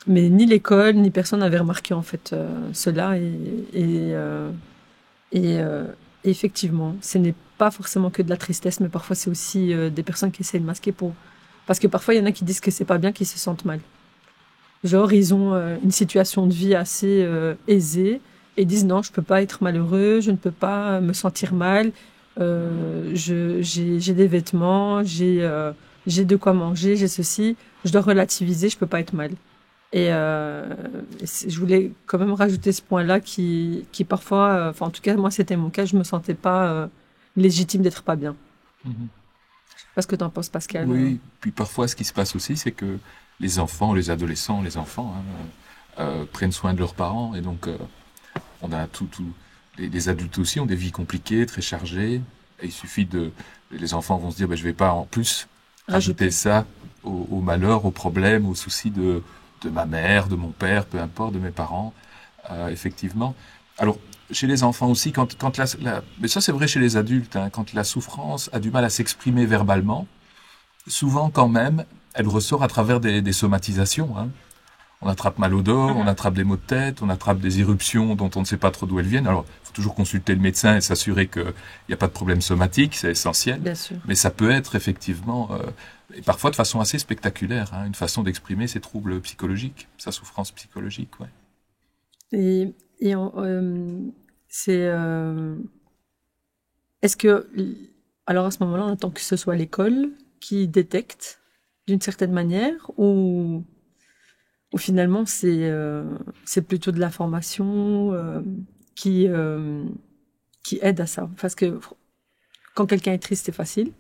Mais ni l'école, ni personne n'avait remarqué, en fait, cela. Et effectivement, ce n'est pas forcément que de la tristesse, mais parfois c'est aussi des personnes qui essaient de masquer pour... Parce que parfois, il y en a qui disent que c'est pas bien, qu'ils se sentent mal. Genre, ils ont une situation de vie assez aisée et disent non, je peux pas être malheureux, je ne peux pas me sentir mal, j'ai des vêtements, j'ai de quoi manger, j'ai ceci, je dois relativiser, je peux pas être mal. Et je voulais quand même rajouter ce point-là qui parfois, enfin en tout cas moi c'était mon cas, je me sentais pas légitime d'être pas bien. Mhm. Je sais pas ce que t'en penses, Pascal. Oui, puis parfois ce qui se passe aussi, c'est que les enfants, les adolescents, les enfants prennent soin de leurs parents et donc on a les adultes aussi ont des vies compliquées, très chargées. Et il suffit les enfants vont se dire, je vais pas en plus rajouter ça au malheur, aux problèmes, aux soucis de ma mère, de mon père, peu importe, de mes parents, effectivement. Alors, chez les enfants aussi, mais ça c'est vrai chez les adultes, hein, quand la souffrance a du mal à s'exprimer verbalement, souvent quand même, elle ressort à travers des somatisations. Hein. On attrape mal au dos, on attrape des maux de tête, on attrape des éruptions dont on ne sait pas trop d'où elles viennent. Alors, il faut toujours consulter le médecin et s'assurer qu'il n'y a pas de problème somatique, c'est essentiel. Bien sûr. Mais ça peut être effectivement, et parfois de façon assez spectaculaire, hein, une façon d'exprimer ses troubles psychologiques, sa souffrance psychologique. Ouais. Est-ce que, alors à ce moment-là, on attend que ce soit l'école qui détecte d'une certaine manière, ou finalement c'est plutôt de la formation qui aide à ça? Parce que quand quelqu'un est triste, c'est facile.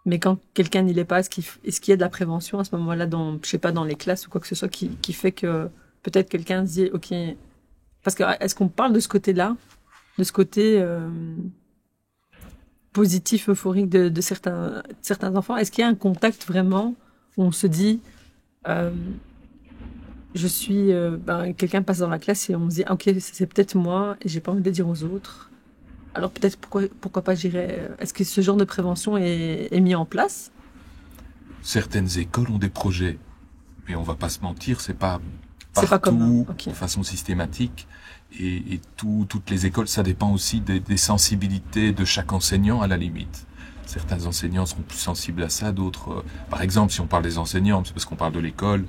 Mais quand quelqu'un n'y l'est pas, est-ce qu'il y a de la prévention à ce moment-là, je sais pas, dans les classes ou quoi que ce soit, qui fait que peut-être quelqu'un se dit, ok, parce que est-ce qu'on parle de ce côté-là, de ce côté positif, euphorique de certains enfants? Est-ce qu'il y a un contact vraiment où on se dit, quelqu'un passe dans la classe et on se dit, ok, c'est peut-être moi et j'ai pas envie de le dire aux autres. Alors peut-être pourquoi pas j'irais. Est-ce que ce genre de prévention est mis en place? Certaines écoles ont des projets, mais on va pas se mentir, c'est pas C'est pas partout, comme de façon systématique. Et toutes les écoles, ça dépend aussi des sensibilités de chaque enseignant à la limite. Certains enseignants seront plus sensibles à ça, d'autres. Par exemple, si on parle des enseignants, c'est parce qu'on parle de l'école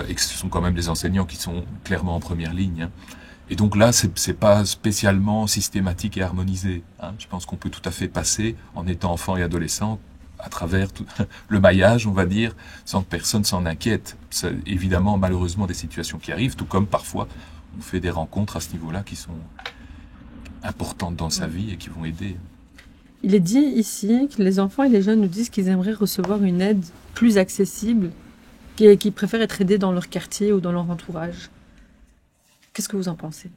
et que ce sont quand même des enseignants qui sont clairement en première ligne. Hein. Et donc là, c'est pas spécialement systématique et harmonisé. Hein. Je pense qu'on peut tout à fait passer, en étant enfant et adolescent, à travers tout le maillage, on va dire, sans que personne s'en inquiète. C'est évidemment, malheureusement, des situations qui arrivent, tout comme parfois on fait des rencontres à ce niveau-là qui sont importantes dans sa vie et qui vont aider. Il est dit ici que les enfants et les jeunes nous disent qu'ils aimeraient recevoir une aide plus accessible, qu'ils préfèrent être aidés dans leur quartier ou dans leur entourage. Qu'est-ce que vous en pensez?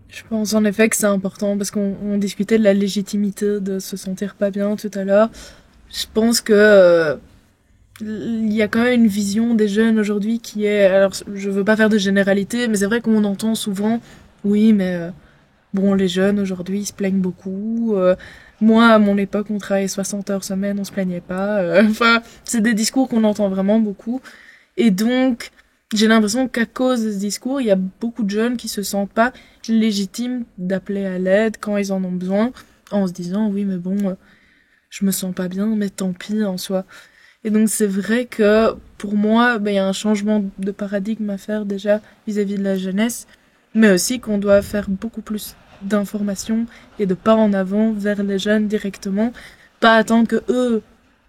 Je pense en effet que c'est important parce qu'on discutait de la légitimité de se sentir pas bien tout à l'heure. Je pense que il y a quand même une vision des jeunes aujourd'hui qui est... Alors, je veux pas faire de généralité, mais c'est vrai qu'on entend souvent, oui, mais bon, les jeunes aujourd'hui, ils se plaignent beaucoup. Moi, à mon époque, on travaillait 60 heures semaine, on se plaignait pas. Enfin, c'est des discours qu'on entend vraiment beaucoup. Et donc, j'ai l'impression qu'à cause de ce discours, il y a beaucoup de jeunes qui se sentent pas légitimes d'appeler à l'aide quand ils en ont besoin, en se disant, oui, mais bon, je me sens pas bien, mais tant pis en soi. Et donc c'est vrai que pour moi, il y a un changement de paradigme à faire déjà vis-à-vis de la jeunesse, mais aussi qu'on doit faire beaucoup plus d'informations et de pas en avant vers les jeunes directement, pas attendre que eux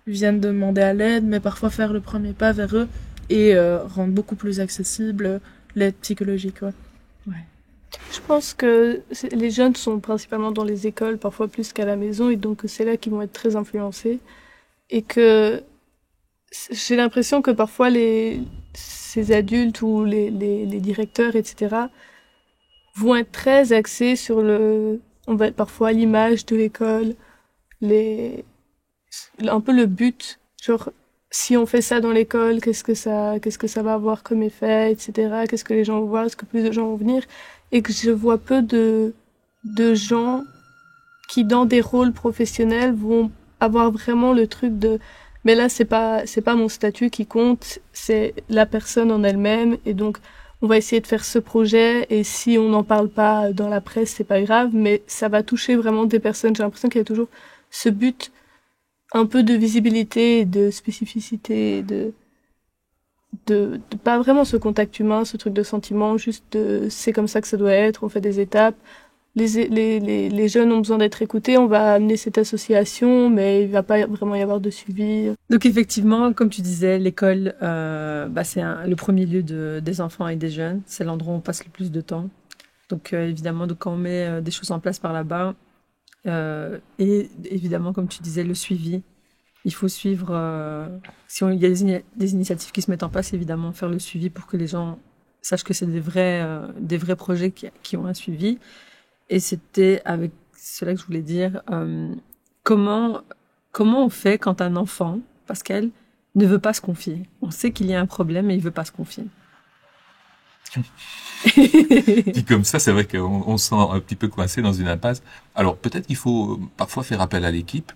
viennent demander à l'aide, mais parfois faire le premier pas vers eux et rendre beaucoup plus accessible l'aide psychologique. Ouais. Je pense que les jeunes sont principalement dans les écoles, parfois plus qu'à la maison, et donc c'est là qu'ils vont être très influencés. Et que j'ai l'impression que parfois ces adultes ou les directeurs, etc., vont être très axés sur on va être parfois l'image de l'école, un peu le but, genre, si on fait ça dans l'école, qu'est-ce que ça va avoir comme effet, etc., qu'est-ce que les gens vont voir, est-ce que plus de gens vont venir, et que je vois peu de gens qui, dans des rôles professionnels, vont avoir vraiment le truc de, mais là, c'est pas mon statut qui compte, c'est la personne en elle-même, et donc, on va essayer de faire ce projet, et si on n'en parle pas dans la presse, c'est pas grave, mais ça va toucher vraiment des personnes. J'ai l'impression qu'il y a toujours ce but, un peu de visibilité, de spécificité, de pas vraiment ce contact humain, ce truc de sentiment, juste c'est comme ça que ça doit être, on fait des étapes. Les jeunes ont besoin d'être écoutés, on va amener cette association, mais il va pas vraiment y avoir de suivi. Donc effectivement, comme tu disais, l'école, c'est le premier lieu des enfants et des jeunes. C'est l'endroit où on passe le plus de temps. Donc évidemment, quand on met des choses en place par là-bas, et évidemment, comme tu disais, le suivi. Il faut suivre, si il y a des initiatives qui se mettent en place, évidemment, faire le suivi pour que les gens sache que c'est des vrais projets qui ont un suivi. Et c'était avec cela que je voulais dire, comment on fait quand un enfant, Pascal, ne veut pas se confier? On sait qu'il y a un problème et il veut pas se confier. Dit comme ça, c'est vrai qu'on se sent un petit peu coincé dans une impasse. Alors peut-être qu'il faut parfois faire appel à l'équipe.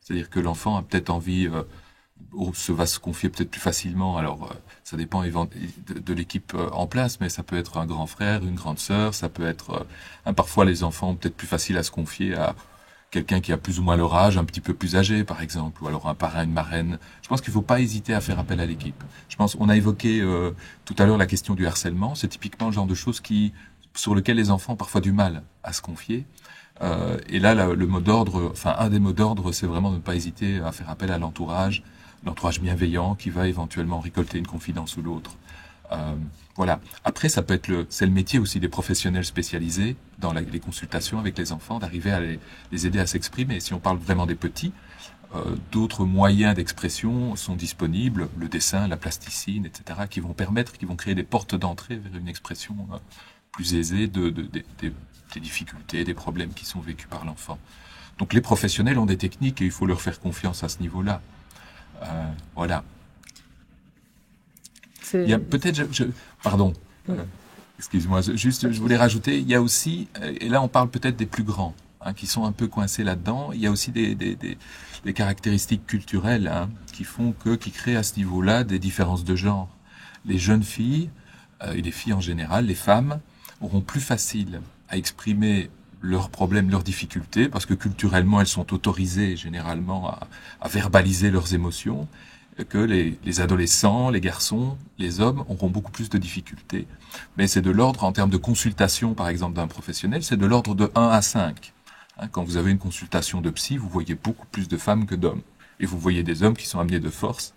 C'est-à-dire que l'enfant a peut-être envie, va se confier peut-être plus facilement. Alors ça dépend de l'équipe en place, mais ça peut être un grand frère, une grande sœur, ça peut être parfois les enfants ont peut-être plus facile à se confier à quelqu'un qui a plus ou moins leur âge, un petit peu plus âgé par exemple, ou alors un parrain, une marraine. Je pense qu'il ne faut pas hésiter à faire appel à l'équipe. Je pense, on a évoqué tout à l'heure la question du harcèlement. C'est typiquement le genre de choses sur lequel les enfants ont parfois du mal à se confier. Et là, le mot d'ordre, un des mots d'ordre, c'est vraiment de ne pas hésiter à faire appel à l'entourage bienveillant qui va éventuellement récolter une confidence ou l'autre. Voilà. Après, c'est le métier aussi des professionnels spécialisés dans les consultations avec les enfants, d'arriver à les aider à s'exprimer. Si on parle vraiment des petits, d'autres moyens d'expression sont disponibles, le dessin, la plasticine, etc., qui vont créer des portes d'entrée vers une expression plus aisée des difficultés, des problèmes qui sont vécus par l'enfant. Donc les professionnels ont des techniques et il faut leur faire confiance à ce niveau-là. Voilà. Il y a peut-être, pardon, excuse-moi, je voulais rajouter, il y a aussi, et là on parle peut-être des plus grands, qui sont un peu coincés là-dedans. Il y a aussi des caractéristiques culturelles qui créent à ce niveau-là des différences de genre. Les jeunes filles et les filles en général, les femmes, auront plus facile à exprimer leurs problèmes, leurs difficultés, parce que culturellement elles sont autorisées généralement à verbaliser leurs émotions, que les adolescents, les garçons, les hommes auront beaucoup plus de difficultés. Mais c'est de l'ordre, en termes de consultation par exemple d'un professionnel, c'est de l'ordre de 1 à 5. Quand vous avez une consultation de psy, vous voyez beaucoup plus de femmes que d'hommes. Et vous voyez des hommes qui sont amenés de force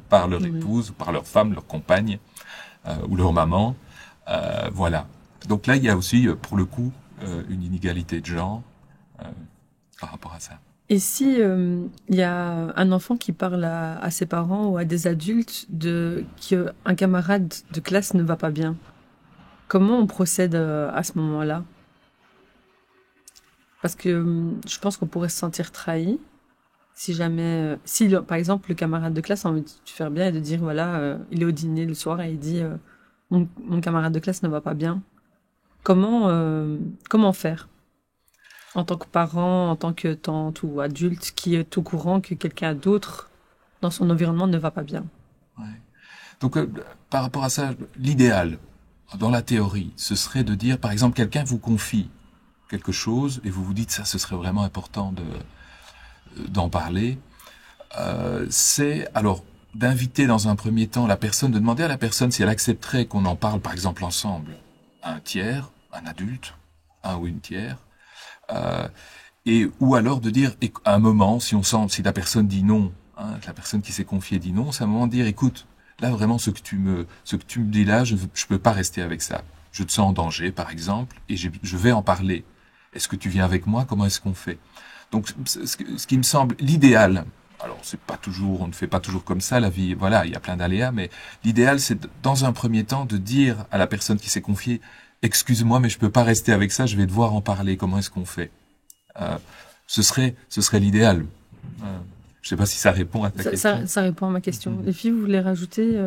par leur épouse, par leur femme, leur compagne, ou leur maman. Voilà. Donc là, il y a aussi, pour le coup, une inégalité de genre par rapport à ça. Et si il y a un enfant qui parle à ses parents ou à des adultes qu'un camarade de classe ne va pas bien, comment on procède à ce moment-là? Parce que je pense qu'on pourrait se sentir trahi si jamais, par exemple le camarade de classe a envie de faire bien et de dire voilà, il est au dîner le soir et il dit mon camarade de classe ne va pas bien. Comment faire? En tant que parent, en tant que tante ou adulte qui est au courant que quelqu'un d'autre dans son environnement ne va pas bien. Ouais. Donc, par rapport à ça, l'idéal, dans la théorie, ce serait de dire, par exemple, quelqu'un vous confie quelque chose et vous vous dites, ça, ce serait vraiment important d'en parler. C'est, alors, d'inviter dans un premier temps la personne, de demander à la personne si elle accepterait qu'on en parle, par exemple, ensemble, à un tiers, un adulte, un ou une tiers, ou alors de dire à un moment, si la personne dit non, la personne qui s'est confiée dit non, c'est un moment de dire écoute, là vraiment ce que tu me dis là, je peux pas rester avec ça. Je te sens en danger par exemple et je vais en parler. Est-ce que tu viens avec moi? Comment est-ce qu'on fait? Donc ce qui me semble l'idéal. Alors on ne fait pas toujours comme ça la vie. Voilà, il y a plein d'aléas, mais l'idéal c'est dans un premier temps de dire à la personne qui s'est confiée excuse-moi, mais je peux pas rester avec ça, je vais devoir en parler. Comment est-ce qu'on fait? Ce serait l'idéal. Je sais pas si ça répond à ta question. Ça répond à ma question. Les filles, vous voulez rajouter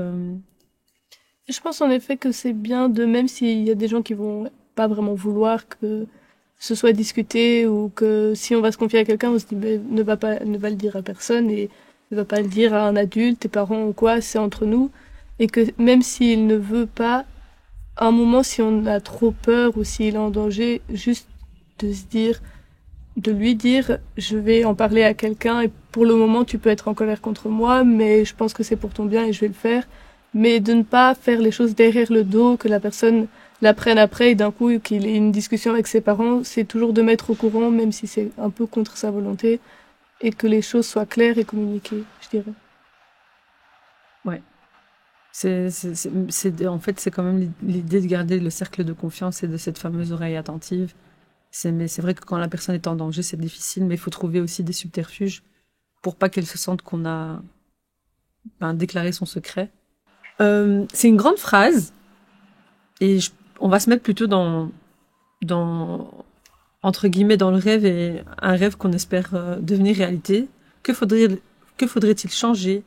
Je pense en effet que c'est bien même s'il y a des gens qui vont pas vraiment vouloir que ce soit discuté ou que si on va se confier à quelqu'un, on se dit ne va le dire à personne et ne va pas le dire à un adulte, tes parents ou quoi, c'est entre nous. Et que même s'il ne veut pas, à un moment, si on a trop peur ou s'il est en danger, juste de lui dire, je vais en parler à quelqu'un et pour le moment, tu peux être en colère contre moi, mais je pense que c'est pour ton bien et je vais le faire. Mais de ne pas faire les choses derrière le dos, que la personne la prenne après et d'un coup qu'il ait une discussion avec ses parents, c'est toujours de mettre au courant, même si c'est un peu contre sa volonté, et que les choses soient claires et communiquées, je dirais. Ouais. En fait, c'est quand même l'idée de garder le cercle de confiance et de cette fameuse oreille attentive. Mais c'est vrai que quand la personne est en danger, c'est difficile, mais il faut trouver aussi des subterfuges pour pas qu'elle se sente qu'on a déclaré son secret. C'est une grande phrase, Et on va se mettre plutôt entre guillemets, dans le rêve et un rêve qu'on espère devenir réalité. Que faudrait-il changer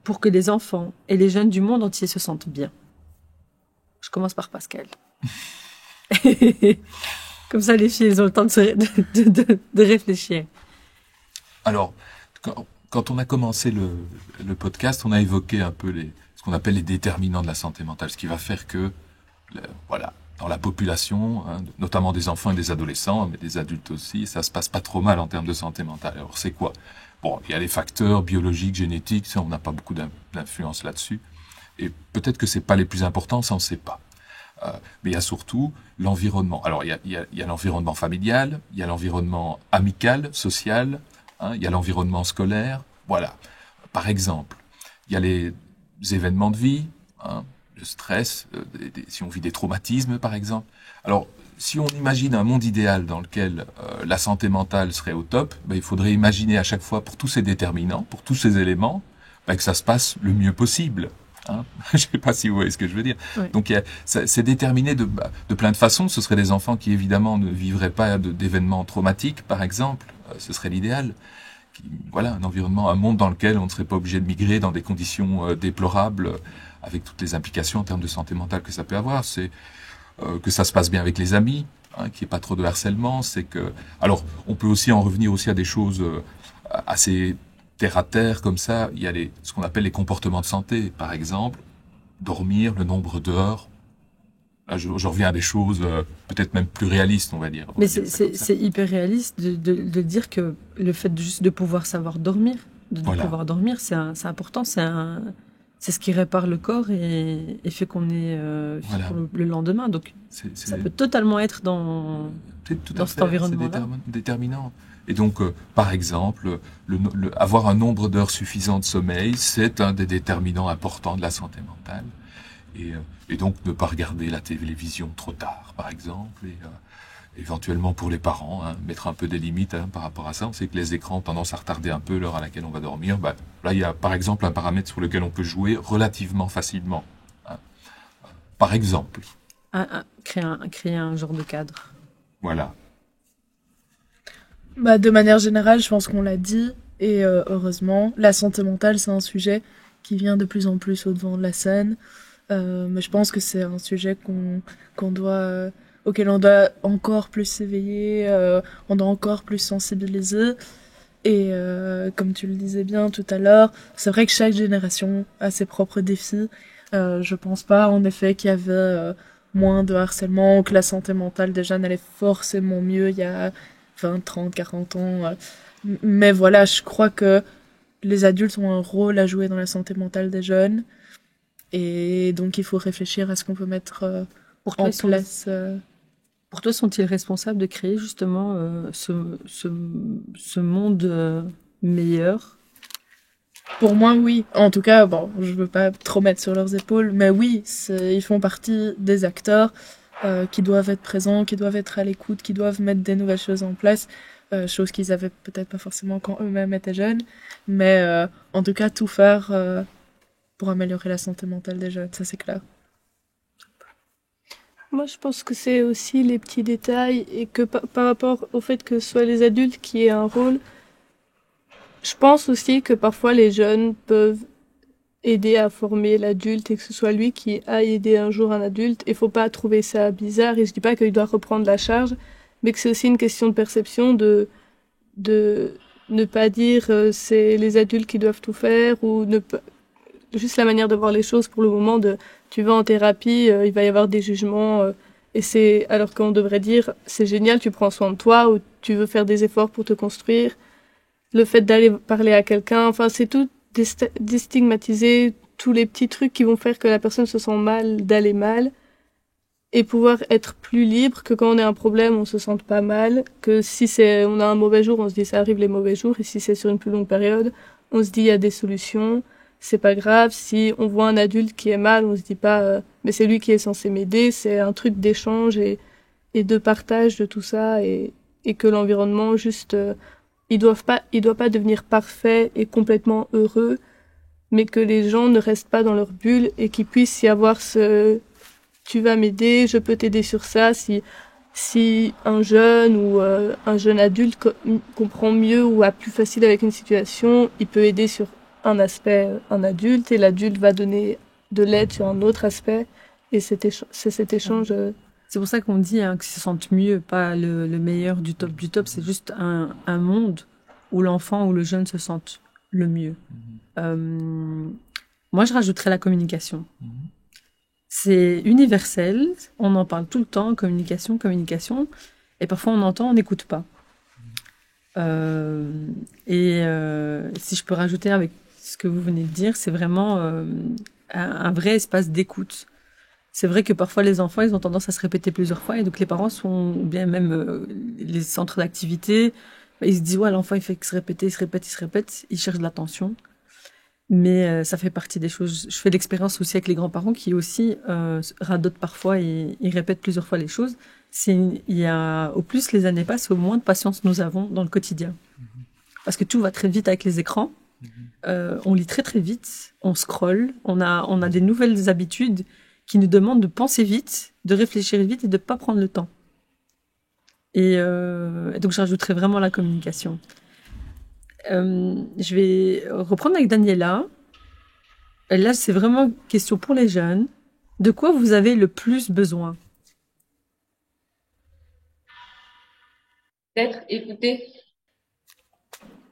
pour que les enfants et les jeunes du monde entier se sentent bien? Je commence par Pascal. Comme ça, les filles, elles ont le temps de réfléchir. Alors, quand on a commencé le podcast, on a évoqué un peu ce qu'on appelle les déterminants de la santé mentale, ce qui va faire que, voilà, dans la population, hein, notamment des enfants et des adolescents, mais des adultes aussi, ça se passe pas trop mal en termes de santé mentale. Alors, c'est quoi? Bon, il y a les facteurs biologiques, génétiques, ça, on n'a pas beaucoup d'influence là-dessus. Et peut-être que c'est pas les plus importants, ça, on sait pas. Mais il y a surtout l'environnement. Alors, il y a l'environnement familial, il y a l'environnement amical, social, hein, il y a l'environnement scolaire. Voilà. Par exemple, il y a les événements de vie, hein, le stress, si on vit des traumatismes, par exemple. Alors, si on imagine un monde idéal dans lequel la santé mentale serait au top, ben, il faudrait imaginer à chaque fois, pour tous ces déterminants, pour tous ces éléments, ben, que ça se passe le mieux possible. Hein. Je ne sais pas si vous voyez ce que je veux dire. Oui. Donc, c'est déterminé de plein de façons. Ce seraient des enfants qui, évidemment, ne vivraient pas d'événements traumatiques, par exemple. Ce serait l'idéal. Voilà, un environnement, un monde dans lequel on ne serait pas obligé de migrer dans des conditions déplorables, avec toutes les implications en termes de santé mentale que ça peut avoir. C'est que ça se passe bien avec les amis, hein, qu'il n'y ait pas trop de harcèlement. C'est que, alors, on peut aussi en revenir aussi à des choses assez terre à terre comme ça. Il y a ce qu'on appelle les comportements de santé, par exemple, dormir, le nombre d'heures. Là, je reviens à des choses peut-être même plus réalistes, on va dire. Mais c'est hyper réaliste de dire que le fait juste de pouvoir savoir dormir, de pouvoir dormir, c'est important, c'est ce qui répare le corps et fait qu'on est le lendemain. Donc, ça peut totalement être dans cet environnement-là. C'est déterminant. Et donc, par exemple, avoir un nombre d'heures suffisant de sommeil, c'est un des déterminants importants de la santé mentale. Et donc, ne pas regarder la télévision trop tard, par exemple, et éventuellement pour les parents, hein, mettre un peu des limites par rapport à ça. On sait que les écrans ont tendance à retarder un peu l'heure à laquelle on va dormir. Ben, là, il y a par exemple un paramètre sur lequel on peut jouer relativement facilement. Hein. Par exemple. Créer un genre de cadre. Voilà. Bah, de manière générale, je pense qu'on l'a dit, et heureusement, la santé mentale, c'est un sujet qui vient de plus en plus au devant de la scène. Mais je pense que c'est un sujet auquel on doit encore plus s'éveiller, on doit encore plus sensibiliser. Et comme tu le disais bien tout à l'heure, c'est vrai que chaque génération a ses propres défis. Je pense pas en effet qu'il y avait moins de harcèlement, que la santé mentale des jeunes allait forcément mieux il y a 20, 30, 40 ans. Mais voilà, je crois que les adultes ont un rôle à jouer dans la santé mentale des jeunes. Et donc, il faut réfléchir à ce qu'on peut mettre en place. Pour toi, sont-ils responsables de créer justement ce monde meilleur? Pour moi, oui. En tout cas, bon, je veux pas trop mettre sur leurs épaules, mais oui, ils font partie des acteurs qui doivent être présents, qui doivent être à l'écoute, qui doivent mettre des nouvelles choses en place, choses qu'ils avaient peut-être pas forcément quand eux-mêmes étaient jeunes, mais en tout cas, tout faire pour améliorer la santé mentale des jeunes, ça c'est clair. Moi, je pense que c'est aussi les petits détails et que par rapport au fait que ce soit les adultes qui aient un rôle, je pense aussi que parfois les jeunes peuvent aider à former l'adulte et que ce soit lui qui a aidé un jour un adulte. Et faut pas trouver ça bizarre. Et je dis pas qu'il doit reprendre la charge, mais que c'est aussi une question de perception de ne pas dire c'est les adultes qui doivent tout faire ou ne pas, juste la manière de voir les choses pour le moment de tu vas en thérapie, il va y avoir des jugements et c'est alors qu'on devrait dire c'est génial, tu prends soin de toi ou tu veux faire des efforts pour te construire. Le fait d'aller parler à quelqu'un, enfin c'est tout déstigmatiser tous les petits trucs qui vont faire que la personne se sent mal d'aller mal et pouvoir être plus libre, que quand on a un problème on se sente pas mal, que si on a un mauvais jour on se dit ça arrive les mauvais jours et si c'est sur une plus longue période on se dit il y a des solutions, c'est pas grave. Si on voit un adulte qui est mal on se dit pas mais c'est lui qui est censé m'aider, c'est un truc d'échange et de partage de tout ça et que l'environnement juste il doit pas devenir parfait et complètement heureux, mais que les gens ne restent pas dans leur bulle et qu'il puisse y avoir tu vas m'aider, je peux t'aider sur ça. Si un jeune ou un jeune adulte comprend mieux ou a plus facile avec une situation, il peut aider sur un aspect un adulte et l'adulte va donner de l'aide sur un autre aspect. Et c'est cet échange. C'est pour ça qu'on dit qu'ils se sentent mieux, pas le meilleur du top du top. C'est juste un monde où l'enfant ou le jeune se sentent le mieux. Moi, je rajouterais la communication. C'est universel, on en parle tout le temps, communication, communication, et parfois on entend, on n'écoute pas. Si je peux rajouter avec ce que vous venez de dire, c'est vraiment un vrai espace d'écoute. C'est vrai que parfois les enfants, ils ont tendance à se répéter plusieurs fois, et donc les parents sont, ou bien même les centres d'activité, ils se disent, ouais, l'enfant il fait que se répéter, il se répète, il cherche de l'attention. Mais ça fait partie des choses. Je fais l'expérience aussi avec les grands-parents qui aussi radotent parfois et ils répètent plusieurs fois les choses. Au plus les années passent, au moins de patience nous avons dans le quotidien. Parce que tout va très vite avec les écrans. On lit très très vite, on scrolle, on a des nouvelles habitudes qui nous demandent de penser vite, de réfléchir vite et de ne pas prendre le temps. Et donc je rajouterais vraiment la communication. Je vais reprendre avec Daniela. Là, c'est vraiment une question pour les jeunes. De quoi vous avez le plus besoin? D'être écouté.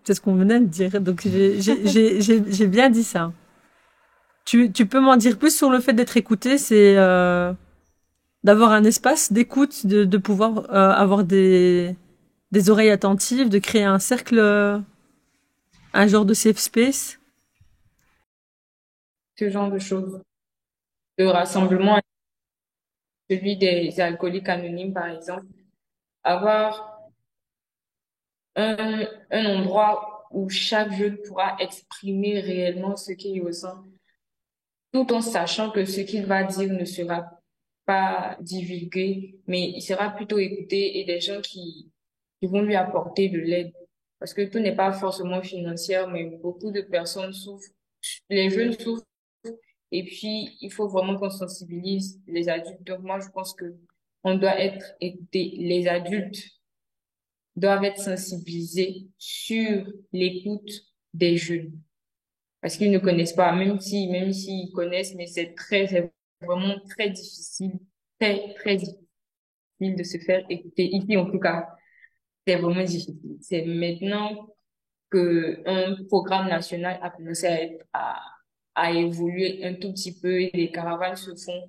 C'est ce qu'on venait de dire. Donc, j'ai bien dit ça. Tu peux m'en dire plus sur le fait d'être écouté? C'est d'avoir un espace d'écoute, de pouvoir avoir des oreilles attentives, de créer un cercle... Un genre de safe space? Ce genre de choses. Le rassemblement, celui des alcooliques anonymes, par exemple. Avoir un endroit où chaque jeune pourra exprimer réellement ce qu'il ressent, tout en sachant que ce qu'il va dire ne sera pas divulgué, mais il sera plutôt écouté et des gens qui vont lui apporter de l'aide. Parce que tout n'est pas forcément financier, mais beaucoup de personnes souffrent. Les jeunes souffrent. Et puis, il faut vraiment qu'on sensibilise les adultes. Donc, moi, je pense que on doit être écouté. Les adultes doivent être sensibilisés sur l'écoute des jeunes. Parce qu'ils ne connaissent pas, même s'ils connaissent, mais c'est vraiment très difficile, très difficile de se faire écouter. Ici, en tout cas, c'est vraiment difficile. C'est maintenant que un programme national a commencé à évoluer un tout petit peu et les caravanes se font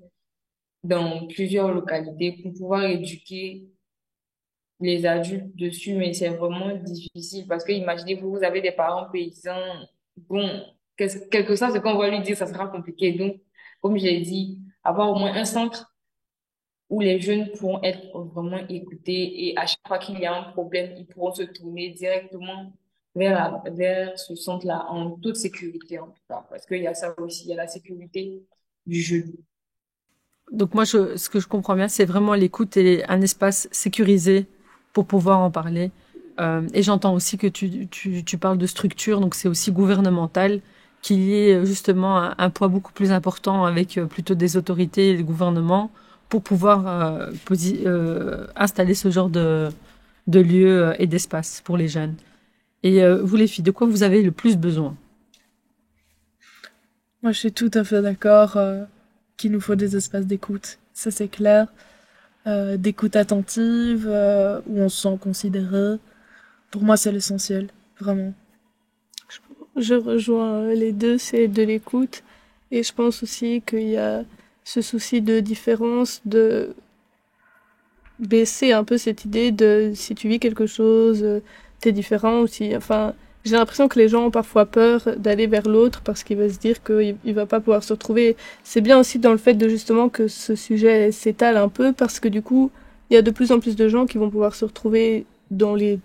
dans plusieurs localités pour pouvoir éduquer les adultes dessus, mais c'est vraiment difficile parce que imaginez-vous, vous avez des parents paysans, bon, quel que soit ce qu'on va lui dire, ça sera compliqué. Donc, comme j'ai dit, avoir au moins un centre où les jeunes pourront être vraiment écoutés et à chaque fois qu'il y a un problème, ils pourront se tourner directement vers ce centre-là en toute sécurité, en tout cas. Parce qu'il y a ça aussi, il y a la sécurité du jeune. Donc moi, ce que je comprends bien, c'est vraiment l'écoute et un espace sécurisé pour pouvoir en parler. Et j'entends aussi que tu parles de structure, donc c'est aussi gouvernemental, qu'il y ait justement un poids beaucoup plus important avec plutôt des autorités et des gouvernements pour pouvoir installer ce genre de lieux et d'espace pour les jeunes. Et vous les filles, de quoi vous avez le plus besoin? Moi, je suis tout à fait d'accord qu'il nous faut des espaces d'écoute. Ça, c'est clair. D'écoute attentive, où on se sent considéré. Pour moi, c'est l'essentiel, vraiment. Je rejoins les deux, c'est de l'écoute. Et je pense aussi qu'il y a ce souci de différence, de baisser un peu cette idée de si tu vis quelque chose, t'es différent aussi. Enfin, j'ai l'impression que les gens ont parfois peur d'aller vers l'autre parce qu'il va se dire qu'il va pas pouvoir se retrouver. C'est bien aussi dans le fait de justement que ce sujet s'étale un peu parce que du coup, il y a de plus en plus de gens qui vont pouvoir se retrouver dans les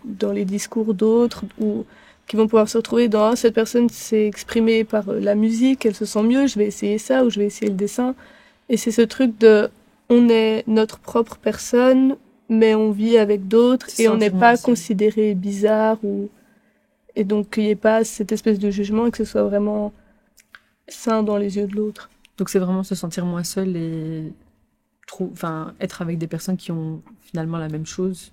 discours d'autres ou qui vont pouvoir se retrouver dans cette personne s'est exprimée par la musique, elle se sent mieux, je vais essayer ça ou je vais essayer le dessin. Et c'est ce truc de on est notre propre personne, mais on vit avec d'autres et on n'est pas considéré bizarre ou et donc qu'il n'y ait pas cette espèce de jugement et que ce soit vraiment sain dans les yeux de l'autre. Donc c'est vraiment se sentir moins seul être avec des personnes qui ont finalement la même chose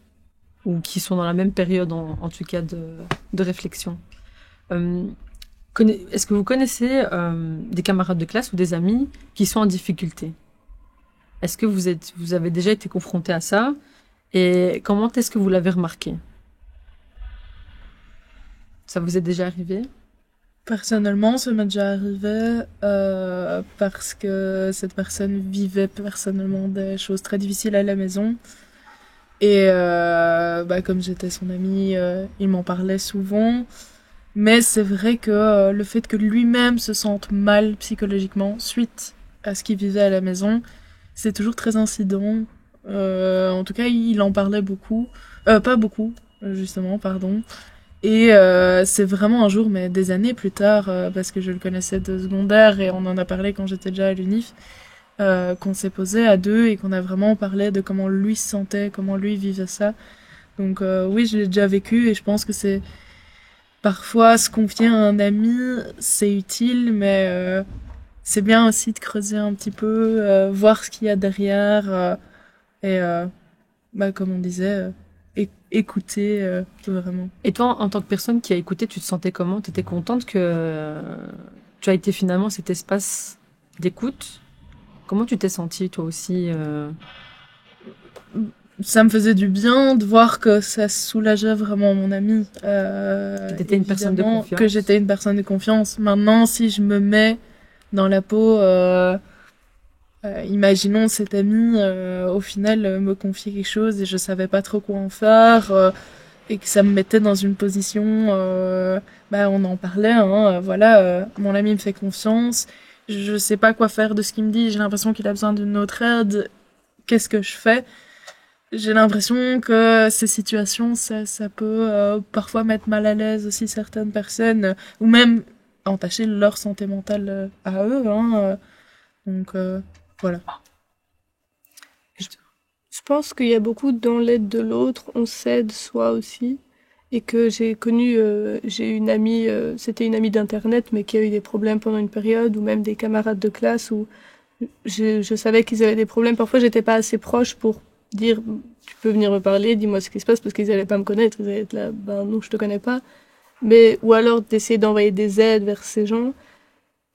ou qui sont dans la même période, en tout cas, de réflexion. Est-ce que vous connaissez des camarades de classe ou des amis qui sont en difficulté? Est-ce que vous avez déjà été confronté à ça? Et comment est-ce que vous l'avez remarqué? Ça vous est déjà arrivé? Personnellement, ça m'est déjà arrivé parce que cette personne vivait personnellement des choses très difficiles à la maison. Et comme j'étais son amie, il m'en parlait souvent. Mais c'est vrai que le fait que lui-même se sente mal psychologiquement suite à ce qu'il vivait à la maison, c'est toujours très incident. En tout cas, il en parlait beaucoup. Pas beaucoup, justement, pardon. Et c'est vraiment un jour, mais des années plus tard, parce que je le connaissais de secondaire et on en a parlé quand j'étais déjà à l'UNIF, qu'on s'est posé à deux et qu'on a vraiment parlé de comment lui se sentait, comment lui vivait ça. Donc oui, je l'ai déjà vécu et je pense que c'est parfois se confier à un ami, c'est utile, mais c'est bien aussi de creuser un petit peu, voir ce qu'il y a derrière et comme on disait, écouter vraiment. Et toi, en tant que personne qui a écouté, tu te sentais comment? Tu étais contente que tu as été finalement cet espace d'écoute? Comment tu t'es sentie, toi aussi Ça me faisait du bien de voir que ça soulageait vraiment mon ami. T'étais une personne de confiance. Que j'étais une personne de confiance. Maintenant, si je me mets dans la peau, imaginons cet ami, au final, me confier quelque chose et je savais pas trop quoi en faire, et que ça me mettait dans une position, on en parlait, hein, voilà, mon ami me fait confiance, je sais pas quoi faire de ce qu'il me dit, j'ai l'impression qu'il a besoin d'une autre aide, qu'est-ce que je fais? J'ai l'impression que ces situations, ça peut parfois mettre mal à l'aise aussi certaines personnes, ou même entacher leur santé mentale à eux, hein, donc voilà. Je pense qu'il y a beaucoup dans l'aide de l'autre, on s'aide soi aussi. Et que j'ai une amie, c'était une amie d'internet, mais qui a eu des problèmes pendant une période, ou même des camarades de classe où je savais qu'ils avaient des problèmes. Parfois, j'étais pas assez proche pour dire, tu peux venir me parler, dis-moi ce qui se passe, parce qu'ils allaient pas me connaître, ils allaient être là, ben non, je te connais pas. Ou alors d'essayer d'envoyer des aides vers ces gens,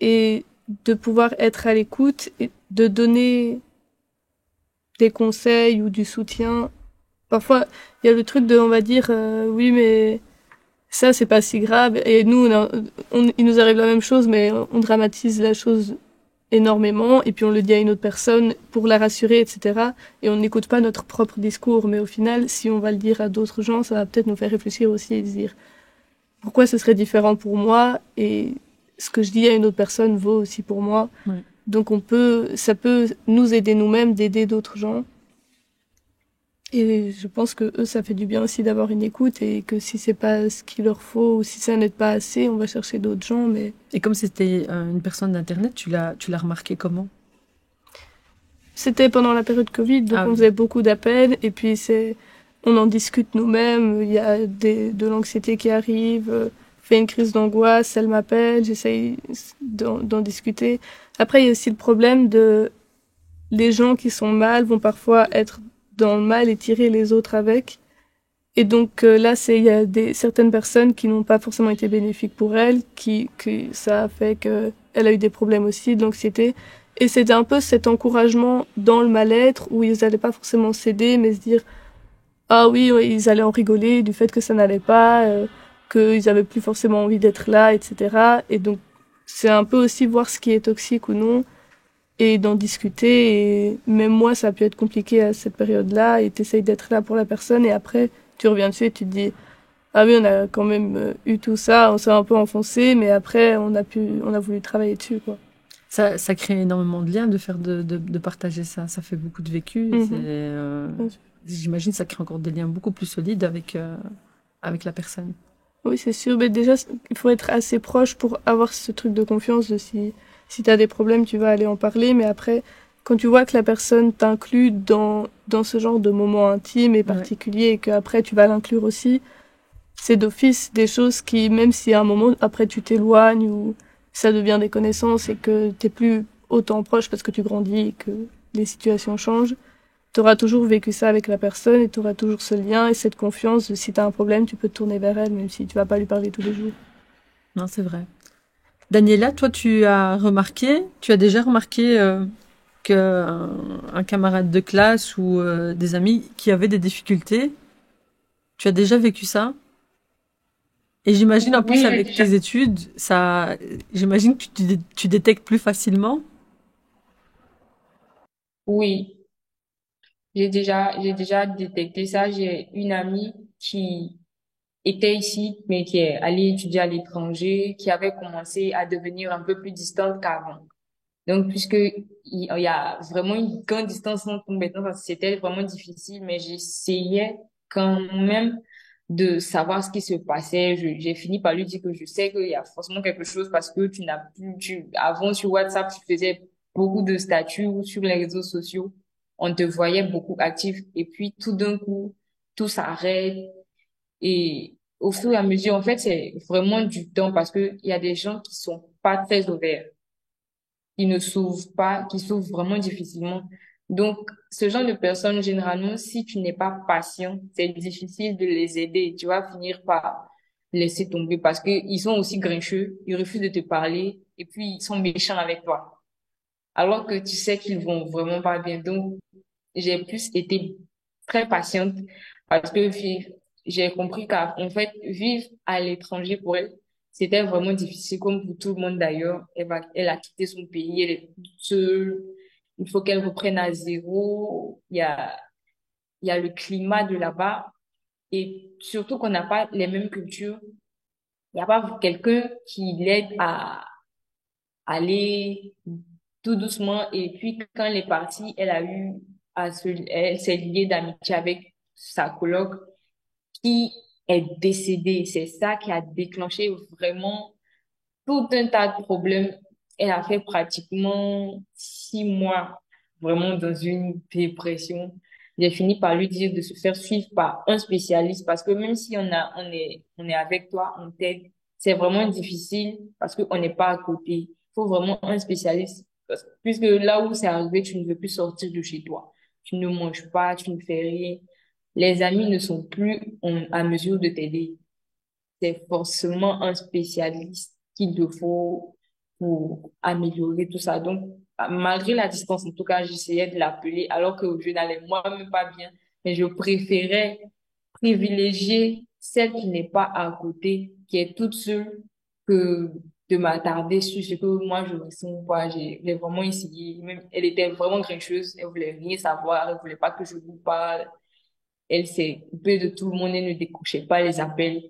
et de pouvoir être à l'écoute, et de donner des conseils ou du soutien. Parfois, il y a le truc de, on va dire, oui, mais ça, c'est pas si grave. Et nous, il nous arrive la même chose, mais on dramatise la chose énormément. Et puis, on le dit à une autre personne pour la rassurer, etc. Et on n'écoute pas notre propre discours. Mais au final, si on va le dire à d'autres gens, ça va peut-être nous faire réfléchir aussi et se dire pourquoi ce serait différent pour moi. Et ce que je dis à une autre personne vaut aussi pour moi. Ouais. Donc, ça peut nous aider nous-mêmes d'aider d'autres gens. Et je pense que eux, ça fait du bien aussi d'avoir une écoute et que si c'est pas ce qu'il leur faut ou si ça n'aide pas assez, on va chercher d'autres gens. Mais Et comme c'était une personne d'internet, tu l'as remarqué comment? c'était pendant la période Covid, donc on faisait beaucoup d'appels et puis on en discute nous-mêmes. Il y a de l'anxiété qui arrive, fait une crise d'angoisse, elle m'appelle, j'essaye d'en discuter. Après, il y a aussi le problème de les gens qui sont mal vont parfois être dans le mal et tirer les autres avec. Et donc là, il y a certaines personnes qui n'ont pas forcément été bénéfiques pour elle, qui ça a fait que elle a eu des problèmes aussi, de l'anxiété. Et c'était un peu cet encouragement dans le mal-être où ils allaient pas forcément céder, mais se dire ah oui, ils allaient en rigoler du fait que ça n'allait pas, qu'ils avaient plus forcément envie d'être là, etc. Et donc c'est un peu aussi voir ce qui est toxique ou non. Et d'en discuter, et même moi, ça a pu être compliqué à cette période-là, et t'essayes d'être là pour la personne, et après, tu reviens dessus et tu te dis, ah oui, on a quand même eu tout ça, on s'est un peu enfoncé, mais après, on a voulu travailler dessus, quoi. Ça crée énormément de liens de partager ça. Ça fait beaucoup de vécu. Mm-hmm. J'imagine que ça crée encore des liens beaucoup plus solides avec la personne. Oui, c'est sûr. Mais déjà, il faut être assez proche pour avoir ce truc de confiance de si t'as des problèmes, tu vas aller en parler, mais après, quand tu vois que la personne t'inclut dans ce genre de moments intimes et particuliers, et qu'après tu vas l'inclure aussi, c'est d'office des choses qui, même si à un moment, après tu t'éloignes ou ça devient des connaissances et que t'es plus autant proche parce que tu grandis et que les situations changent, tu auras toujours vécu ça avec la personne et tu auras toujours ce lien et cette confiance. Si tu as un problème, tu peux te tourner vers elle, même si tu vas pas lui parler tous les jours. Non, c'est vrai. Daniela, toi, tu as déjà remarqué qu'un camarade de classe ou des amis qui avaient des difficultés, tu as déjà vécu ça? Et j'imagine en plus Oui, avec tes études, j'imagine que tu détectes plus facilement. oui, j'ai déjà détecté ça. J'ai une amie qui était ici, mais qui est allée étudier à l'étranger, qui avait commencé à devenir un peu plus distante qu'avant. Donc, il y a vraiment une grande distance entre nous maintenant, parce que c'était vraiment difficile, mais j'essayais quand même de savoir ce qui se passait. J'ai fini par lui dire que je sais qu'il y a forcément quelque chose parce que avant sur WhatsApp, tu faisais beaucoup de statuts ou sur les réseaux sociaux. On te voyait beaucoup actif et puis tout d'un coup, tout s'arrête et au fur et à mesure, en fait, c'est vraiment du temps parce que il y a des gens qui sont pas très ouverts, qui ne s'ouvrent pas, qui s'ouvrent vraiment difficilement. Donc, ce genre de personnes, généralement, si tu n'es pas patient, c'est difficile de les aider. Tu vas finir par laisser tomber parce que ils sont aussi grincheux, ils refusent de te parler et puis ils sont méchants avec toi. Alors que tu sais qu'ils vont vraiment pas bien. Donc, j'ai plus été très patiente parce que j'ai compris qu'en fait, vivre à l'étranger pour elle, c'était vraiment difficile, comme pour tout le monde d'ailleurs. Elle a quitté son pays, elle est toute seule. Il faut qu'elle reprenne à zéro. Il y a le climat de là-bas et surtout qu'on n'a pas les mêmes cultures. Il n'y a pas quelqu'un qui l'aide à aller tout doucement. Et puis, quand elle est partie, elle s'est liée d'amitié avec sa coloc qui est décédée. C'est ça qui a déclenché vraiment tout un tas de problèmes. Elle a fait pratiquement 6 mois vraiment dans une dépression. J'ai fini par lui dire de se faire suivre par un spécialiste parce que même si on est avec toi, on t'aide, c'est vraiment difficile parce qu'on n'est pas à côté. Il faut vraiment un spécialiste puisque là où c'est arrivé, tu ne veux plus sortir de chez toi. Tu ne manges pas, tu ne fais rien. Les amis ne sont plus à mesure de t'aider. C'est forcément un spécialiste qu'il te faut pour améliorer tout ça. Donc, malgré la distance, en tout cas, j'essayais de l'appeler alors que je n'allais moi-même pas bien. Mais je préférais privilégier celle qui n'est pas à côté, qui est toute seule, que de m'attarder sur ce que moi je ressens pas. J'ai vraiment essayé. Même, elle était vraiment grincheuse. Elle voulait rien savoir. Elle voulait pas que je vous parle. Elle s'est coupée de tout le monde. Elle ne décrochait pas les appels.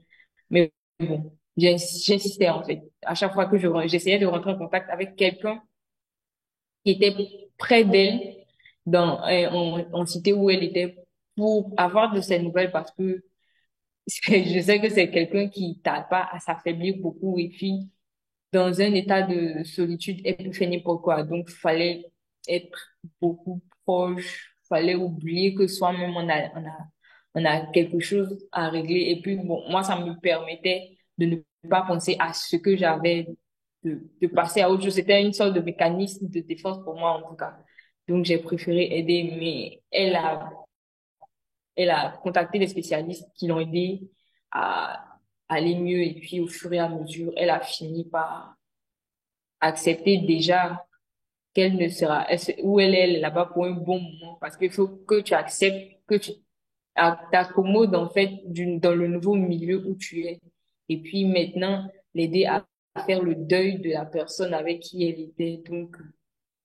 Mais bon, j'insistais en fait. À chaque fois que j'essayais de rentrer en contact avec quelqu'un qui était près d'elle, en cité où elle était, pour avoir de ses nouvelles parce que je sais que c'est quelqu'un qui tarde pas à s'affaiblir beaucoup et puis dans un état de solitude, elle peut faire n'importe quoi. Donc, fallait être beaucoup proche, fallait oublier que soi-même on a quelque chose à régler. Et puis, bon, moi, ça me permettait de ne pas penser à ce que j'avais, de passer à autre chose. C'était une sorte de mécanisme de défense pour moi, en tout cas. Donc, j'ai préféré aider, mais elle a contacté des spécialistes qui l'ont aidé à aller mieux. Et puis, au fur et à mesure, elle a fini par accepter déjà qu'elle ne sera, où elle est là-bas pour un bon moment. Parce qu'il faut que tu acceptes, que tu t'accommodes en fait dans le nouveau milieu où tu es. Et puis maintenant, l'aider à faire le deuil de la personne avec qui elle était. Donc, je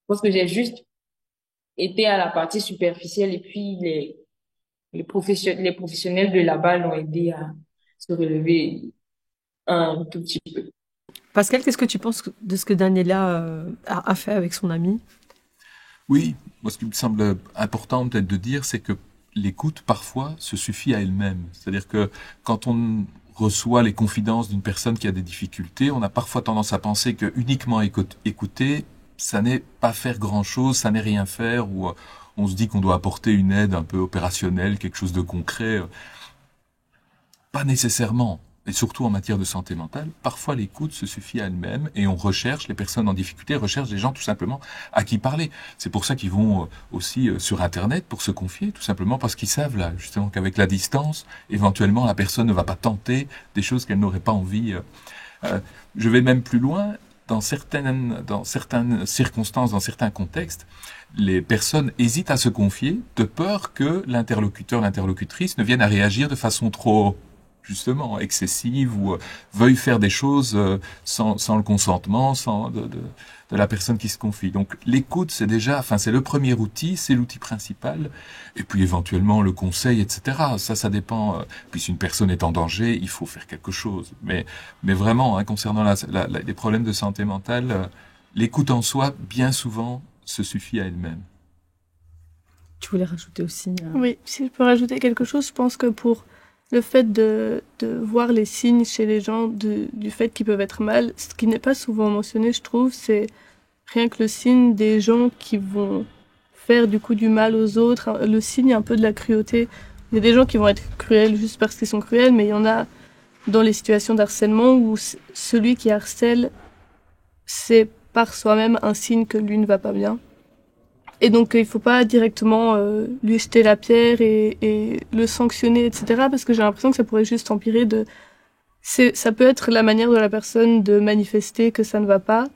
pense que j'ai juste été à la partie superficielle et puis les professionnels de là-bas l'ont aidé à se relever un tout petit peu. Pascal, qu'est-ce que tu penses de ce que Daniela a fait avec son ami? Oui, moi ce qui me semble important peut-être de dire, c'est que l'écoute parfois se suffit à elle-même. C'est-à-dire que quand on reçoit les confidences d'une personne qui a des difficultés, on a parfois tendance à penser que uniquement écouter, ça n'est pas faire grand-chose, ça n'est rien faire, ou on se dit qu'on doit apporter une aide un peu opérationnelle, quelque chose de concret. Pas nécessairement. et surtout en matière de santé mentale, parfois l'écoute se suffit à elle-même et on recherche, les personnes en difficulté recherchent des gens tout simplement à qui parler. C'est pour ça qu'ils vont aussi sur Internet pour se confier, tout simplement parce qu'ils savent là, justement, qu'avec la distance, éventuellement, la personne ne va pas tenter des choses qu'elle n'aurait pas envie. Je vais même plus loin. Dans certaines circonstances, dans certains contextes, les personnes hésitent à se confier de peur que l'interlocuteur, l'interlocutrice ne vienne à réagir de façon trop, justement, excessive ou veuille faire des choses sans le consentement, de la personne qui se confie. Donc l'écoute, c'est le premier outil, c'est l'outil principal. Et puis éventuellement le conseil, etc. Ça dépend. Puis si une personne est en danger, il faut faire quelque chose. Mais vraiment, concernant les problèmes de santé mentale, l'écoute en soi, bien souvent, se suffit à elle-même. Tu voulais rajouter aussi Oui, si je peux rajouter quelque chose, je pense que pour le fait de voir les signes chez les gens du fait qu'ils peuvent être mal, ce qui n'est pas souvent mentionné, je trouve, c'est rien que le signe des gens qui vont faire du coup du mal aux autres, le signe un peu de la cruauté. Il y a des gens qui vont être cruels juste parce qu'ils sont cruels, mais il y en a dans les situations d'harcèlement où celui qui harcèle, c'est par soi-même un signe que lui ne va pas bien. Et donc, il faut pas directement lui jeter la pierre et le sanctionner, etc. Parce que j'ai l'impression que ça pourrait juste empirer ça peut être la manière de la personne de manifester que ça ne va pas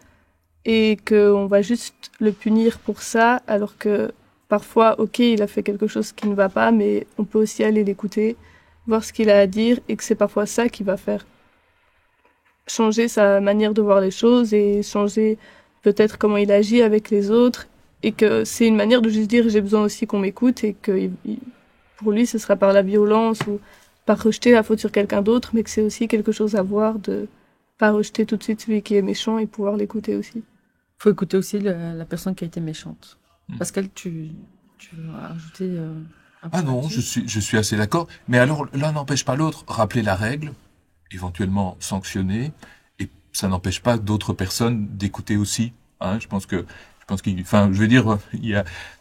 et qu'on va juste le punir pour ça, alors que parfois, ok, il a fait quelque chose qui ne va pas, mais on peut aussi aller l'écouter, voir ce qu'il a à dire et que c'est parfois ça qui va faire changer sa manière de voir les choses et changer peut-être comment il agit avec les autres. Et que c'est une manière de juste dire j'ai besoin aussi qu'on m'écoute et que pour lui ce sera par la violence ou par rejeter la faute sur quelqu'un d'autre, mais que c'est aussi quelque chose à voir de pas rejeter tout de suite celui qui est méchant et pouvoir l'écouter aussi. Faut écouter aussi la personne qui a été méchante. Pascal, tu veux rajouter un peu non, je suis assez d'accord. Mais alors l'un n'empêche pas l'autre. Rappeler la règle, éventuellement sanctionner, et ça n'empêche pas d'autres personnes d'écouter aussi. Je pense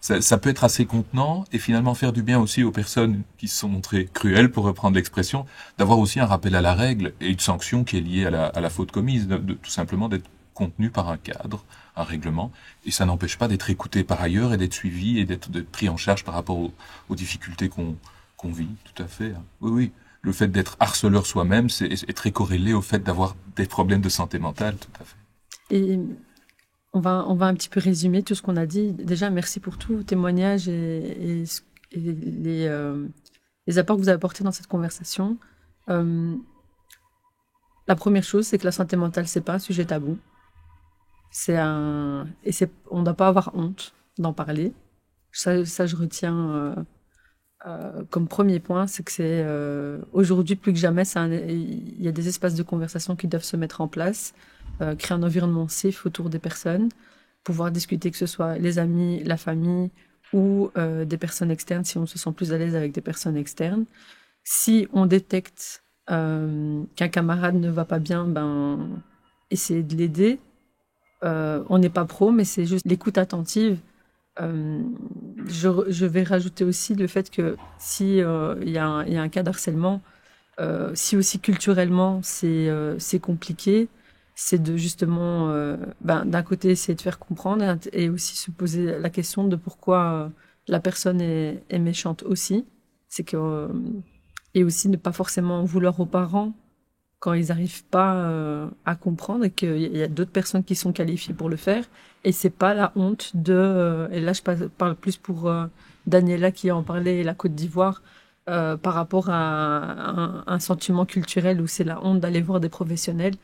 ça peut être assez contenant et finalement faire du bien aussi aux personnes qui se sont montrées cruelles, pour reprendre l'expression, d'avoir aussi un rappel à la règle et une sanction qui est liée à la faute commise, tout simplement d'être contenu par un cadre, un règlement, et ça n'empêche pas d'être écouté par ailleurs et d'être suivi et d'être pris en charge par rapport aux difficultés qu'on vit, tout à fait. Oui. Le fait d'être harceleur soi-même, est très corrélé au fait d'avoir des problèmes de santé mentale, tout à fait. Et on va un petit peu résumer tout ce qu'on a dit. Déjà, merci pour tous vos témoignages et les apports que vous avez apportés dans cette conversation. La première chose, c'est que la santé mentale, c'est pas un sujet tabou. On ne doit pas avoir honte d'en parler. Ça je retiens comme premier point, c'est que c'est aujourd'hui plus que jamais, il y a des espaces de conversation qui doivent se mettre en place. Créer un environnement safe autour des personnes, pouvoir discuter, que ce soit les amis, la famille ou des personnes externes, si on se sent plus à l'aise avec des personnes externes. Si on détecte qu'un camarade ne va pas bien, essayer de l'aider. On n'est pas pro, mais c'est juste l'écoute attentive. Je vais rajouter aussi le fait que si il y a un cas d'harcèlement, si aussi culturellement c'est compliqué, c'est de justement d'un côté essayer de faire comprendre et aussi se poser la question de pourquoi la personne est méchante aussi. C'est que et aussi ne pas forcément vouloir aux parents quand ils n'arrivent pas à comprendre et qu'il y a d'autres personnes qui sont qualifiées pour le faire. Et c'est pas la honte et là je parle plus pour Daniela qui en parlait, et la Côte d'Ivoire, par rapport à un sentiment culturel où c'est la honte d'aller voir des professionnels.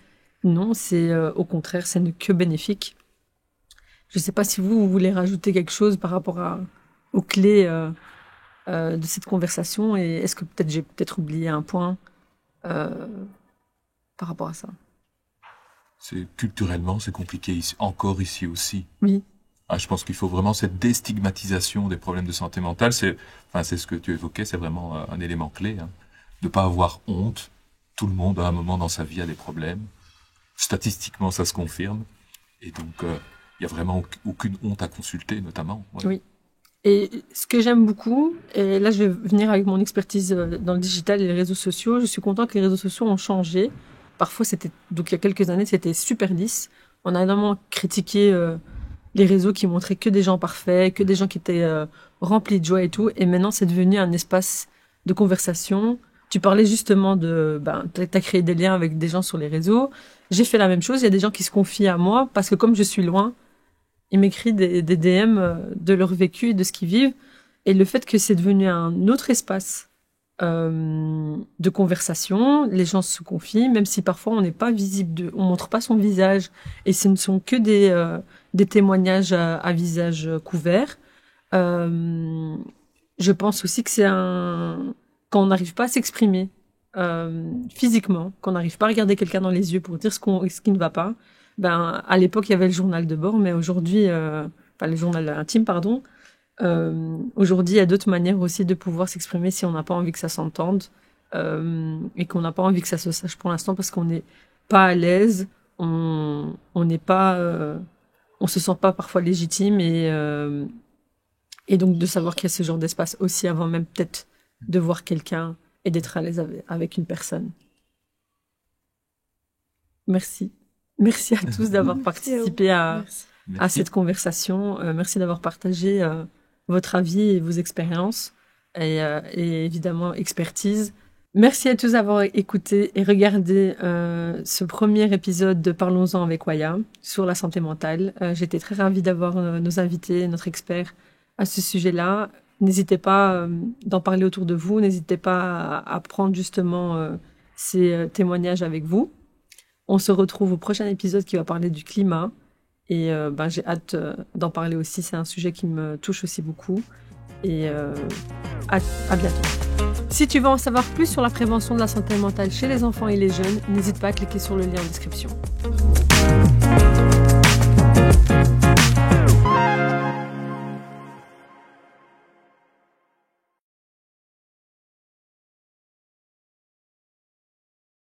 Non, c'est au contraire, c'est que bénéfique. Je sais pas si vous voulez rajouter quelque chose par rapport aux clés de cette conversation, et est-ce que j'ai oublié un point par rapport à ça. Culturellement, c'est compliqué encore ici aussi. Oui. Je pense qu'il faut vraiment cette déstigmatisation des problèmes de santé mentale. C'est ce que tu évoquais, c'est vraiment un élément clé. De pas avoir honte. Tout le monde, à un moment dans sa vie, a des problèmes. Statistiquement, ça se confirme. Et donc, il y a vraiment aucune honte à consulter, notamment. Ouais. Oui. Et ce que j'aime beaucoup, et là je vais venir avec mon expertise dans le digital et les réseaux sociaux, je suis contente que les réseaux sociaux ont changé. Parfois, donc il y a quelques années, c'était super lisse. On a énormément critiqué les réseaux qui montraient que des gens parfaits, que des gens qui étaient remplis de joie et tout. Et maintenant, c'est devenu un espace de conversation. Tu parlais justement t'as créé des liens avec des gens sur les réseaux. J'ai fait la même chose. Il y a des gens qui se confient à moi parce que comme je suis loin, ils m'écrivent des DM de leur vécu et de ce qu'ils vivent. Et le fait que c'est devenu un autre espace de conversation, les gens se confient, même si parfois on n'est pas visible, on montre pas son visage, et ce ne sont que des témoignages à visage couvert. Je pense aussi que quand on n'arrive pas à s'exprimer physiquement, qu'on n'arrive pas à regarder quelqu'un dans les yeux pour dire ce qui ne va pas. Ben, à l'époque, il y avait le journal de bord, mais aujourd'hui, enfin, le journal intime, pardon. Aujourd'hui, il y a d'autres manières aussi de pouvoir s'exprimer si on n'a pas envie que ça s'entende et qu'on n'a pas envie que ça se sache pour l'instant parce qu'on n'est pas à l'aise, on n'est pas, on se sent pas parfois légitime et donc de savoir qu'il y a ce genre d'espace aussi avant même peut-être de voir quelqu'un et d'être à l'aise avec une personne. Merci. Merci à tous d'avoir participé à cette conversation. Merci d'avoir partagé votre avis et vos expériences et évidemment expertise. Merci à tous d'avoir écouté et regardé ce premier épisode de Parlons-en avec Waya sur la santé mentale. J'étais très ravie d'avoir nos invités, notre expert à ce sujet-là. N'hésitez pas d'en parler autour de vous. N'hésitez pas à prendre justement ces témoignages avec vous. On se retrouve au prochain épisode qui va parler du climat. Et j'ai hâte d'en parler aussi. C'est un sujet qui me touche aussi beaucoup. Et à bientôt. Si tu veux en savoir plus sur la prévention de la santé mentale chez les enfants et les jeunes, n'hésite pas à cliquer sur le lien en description.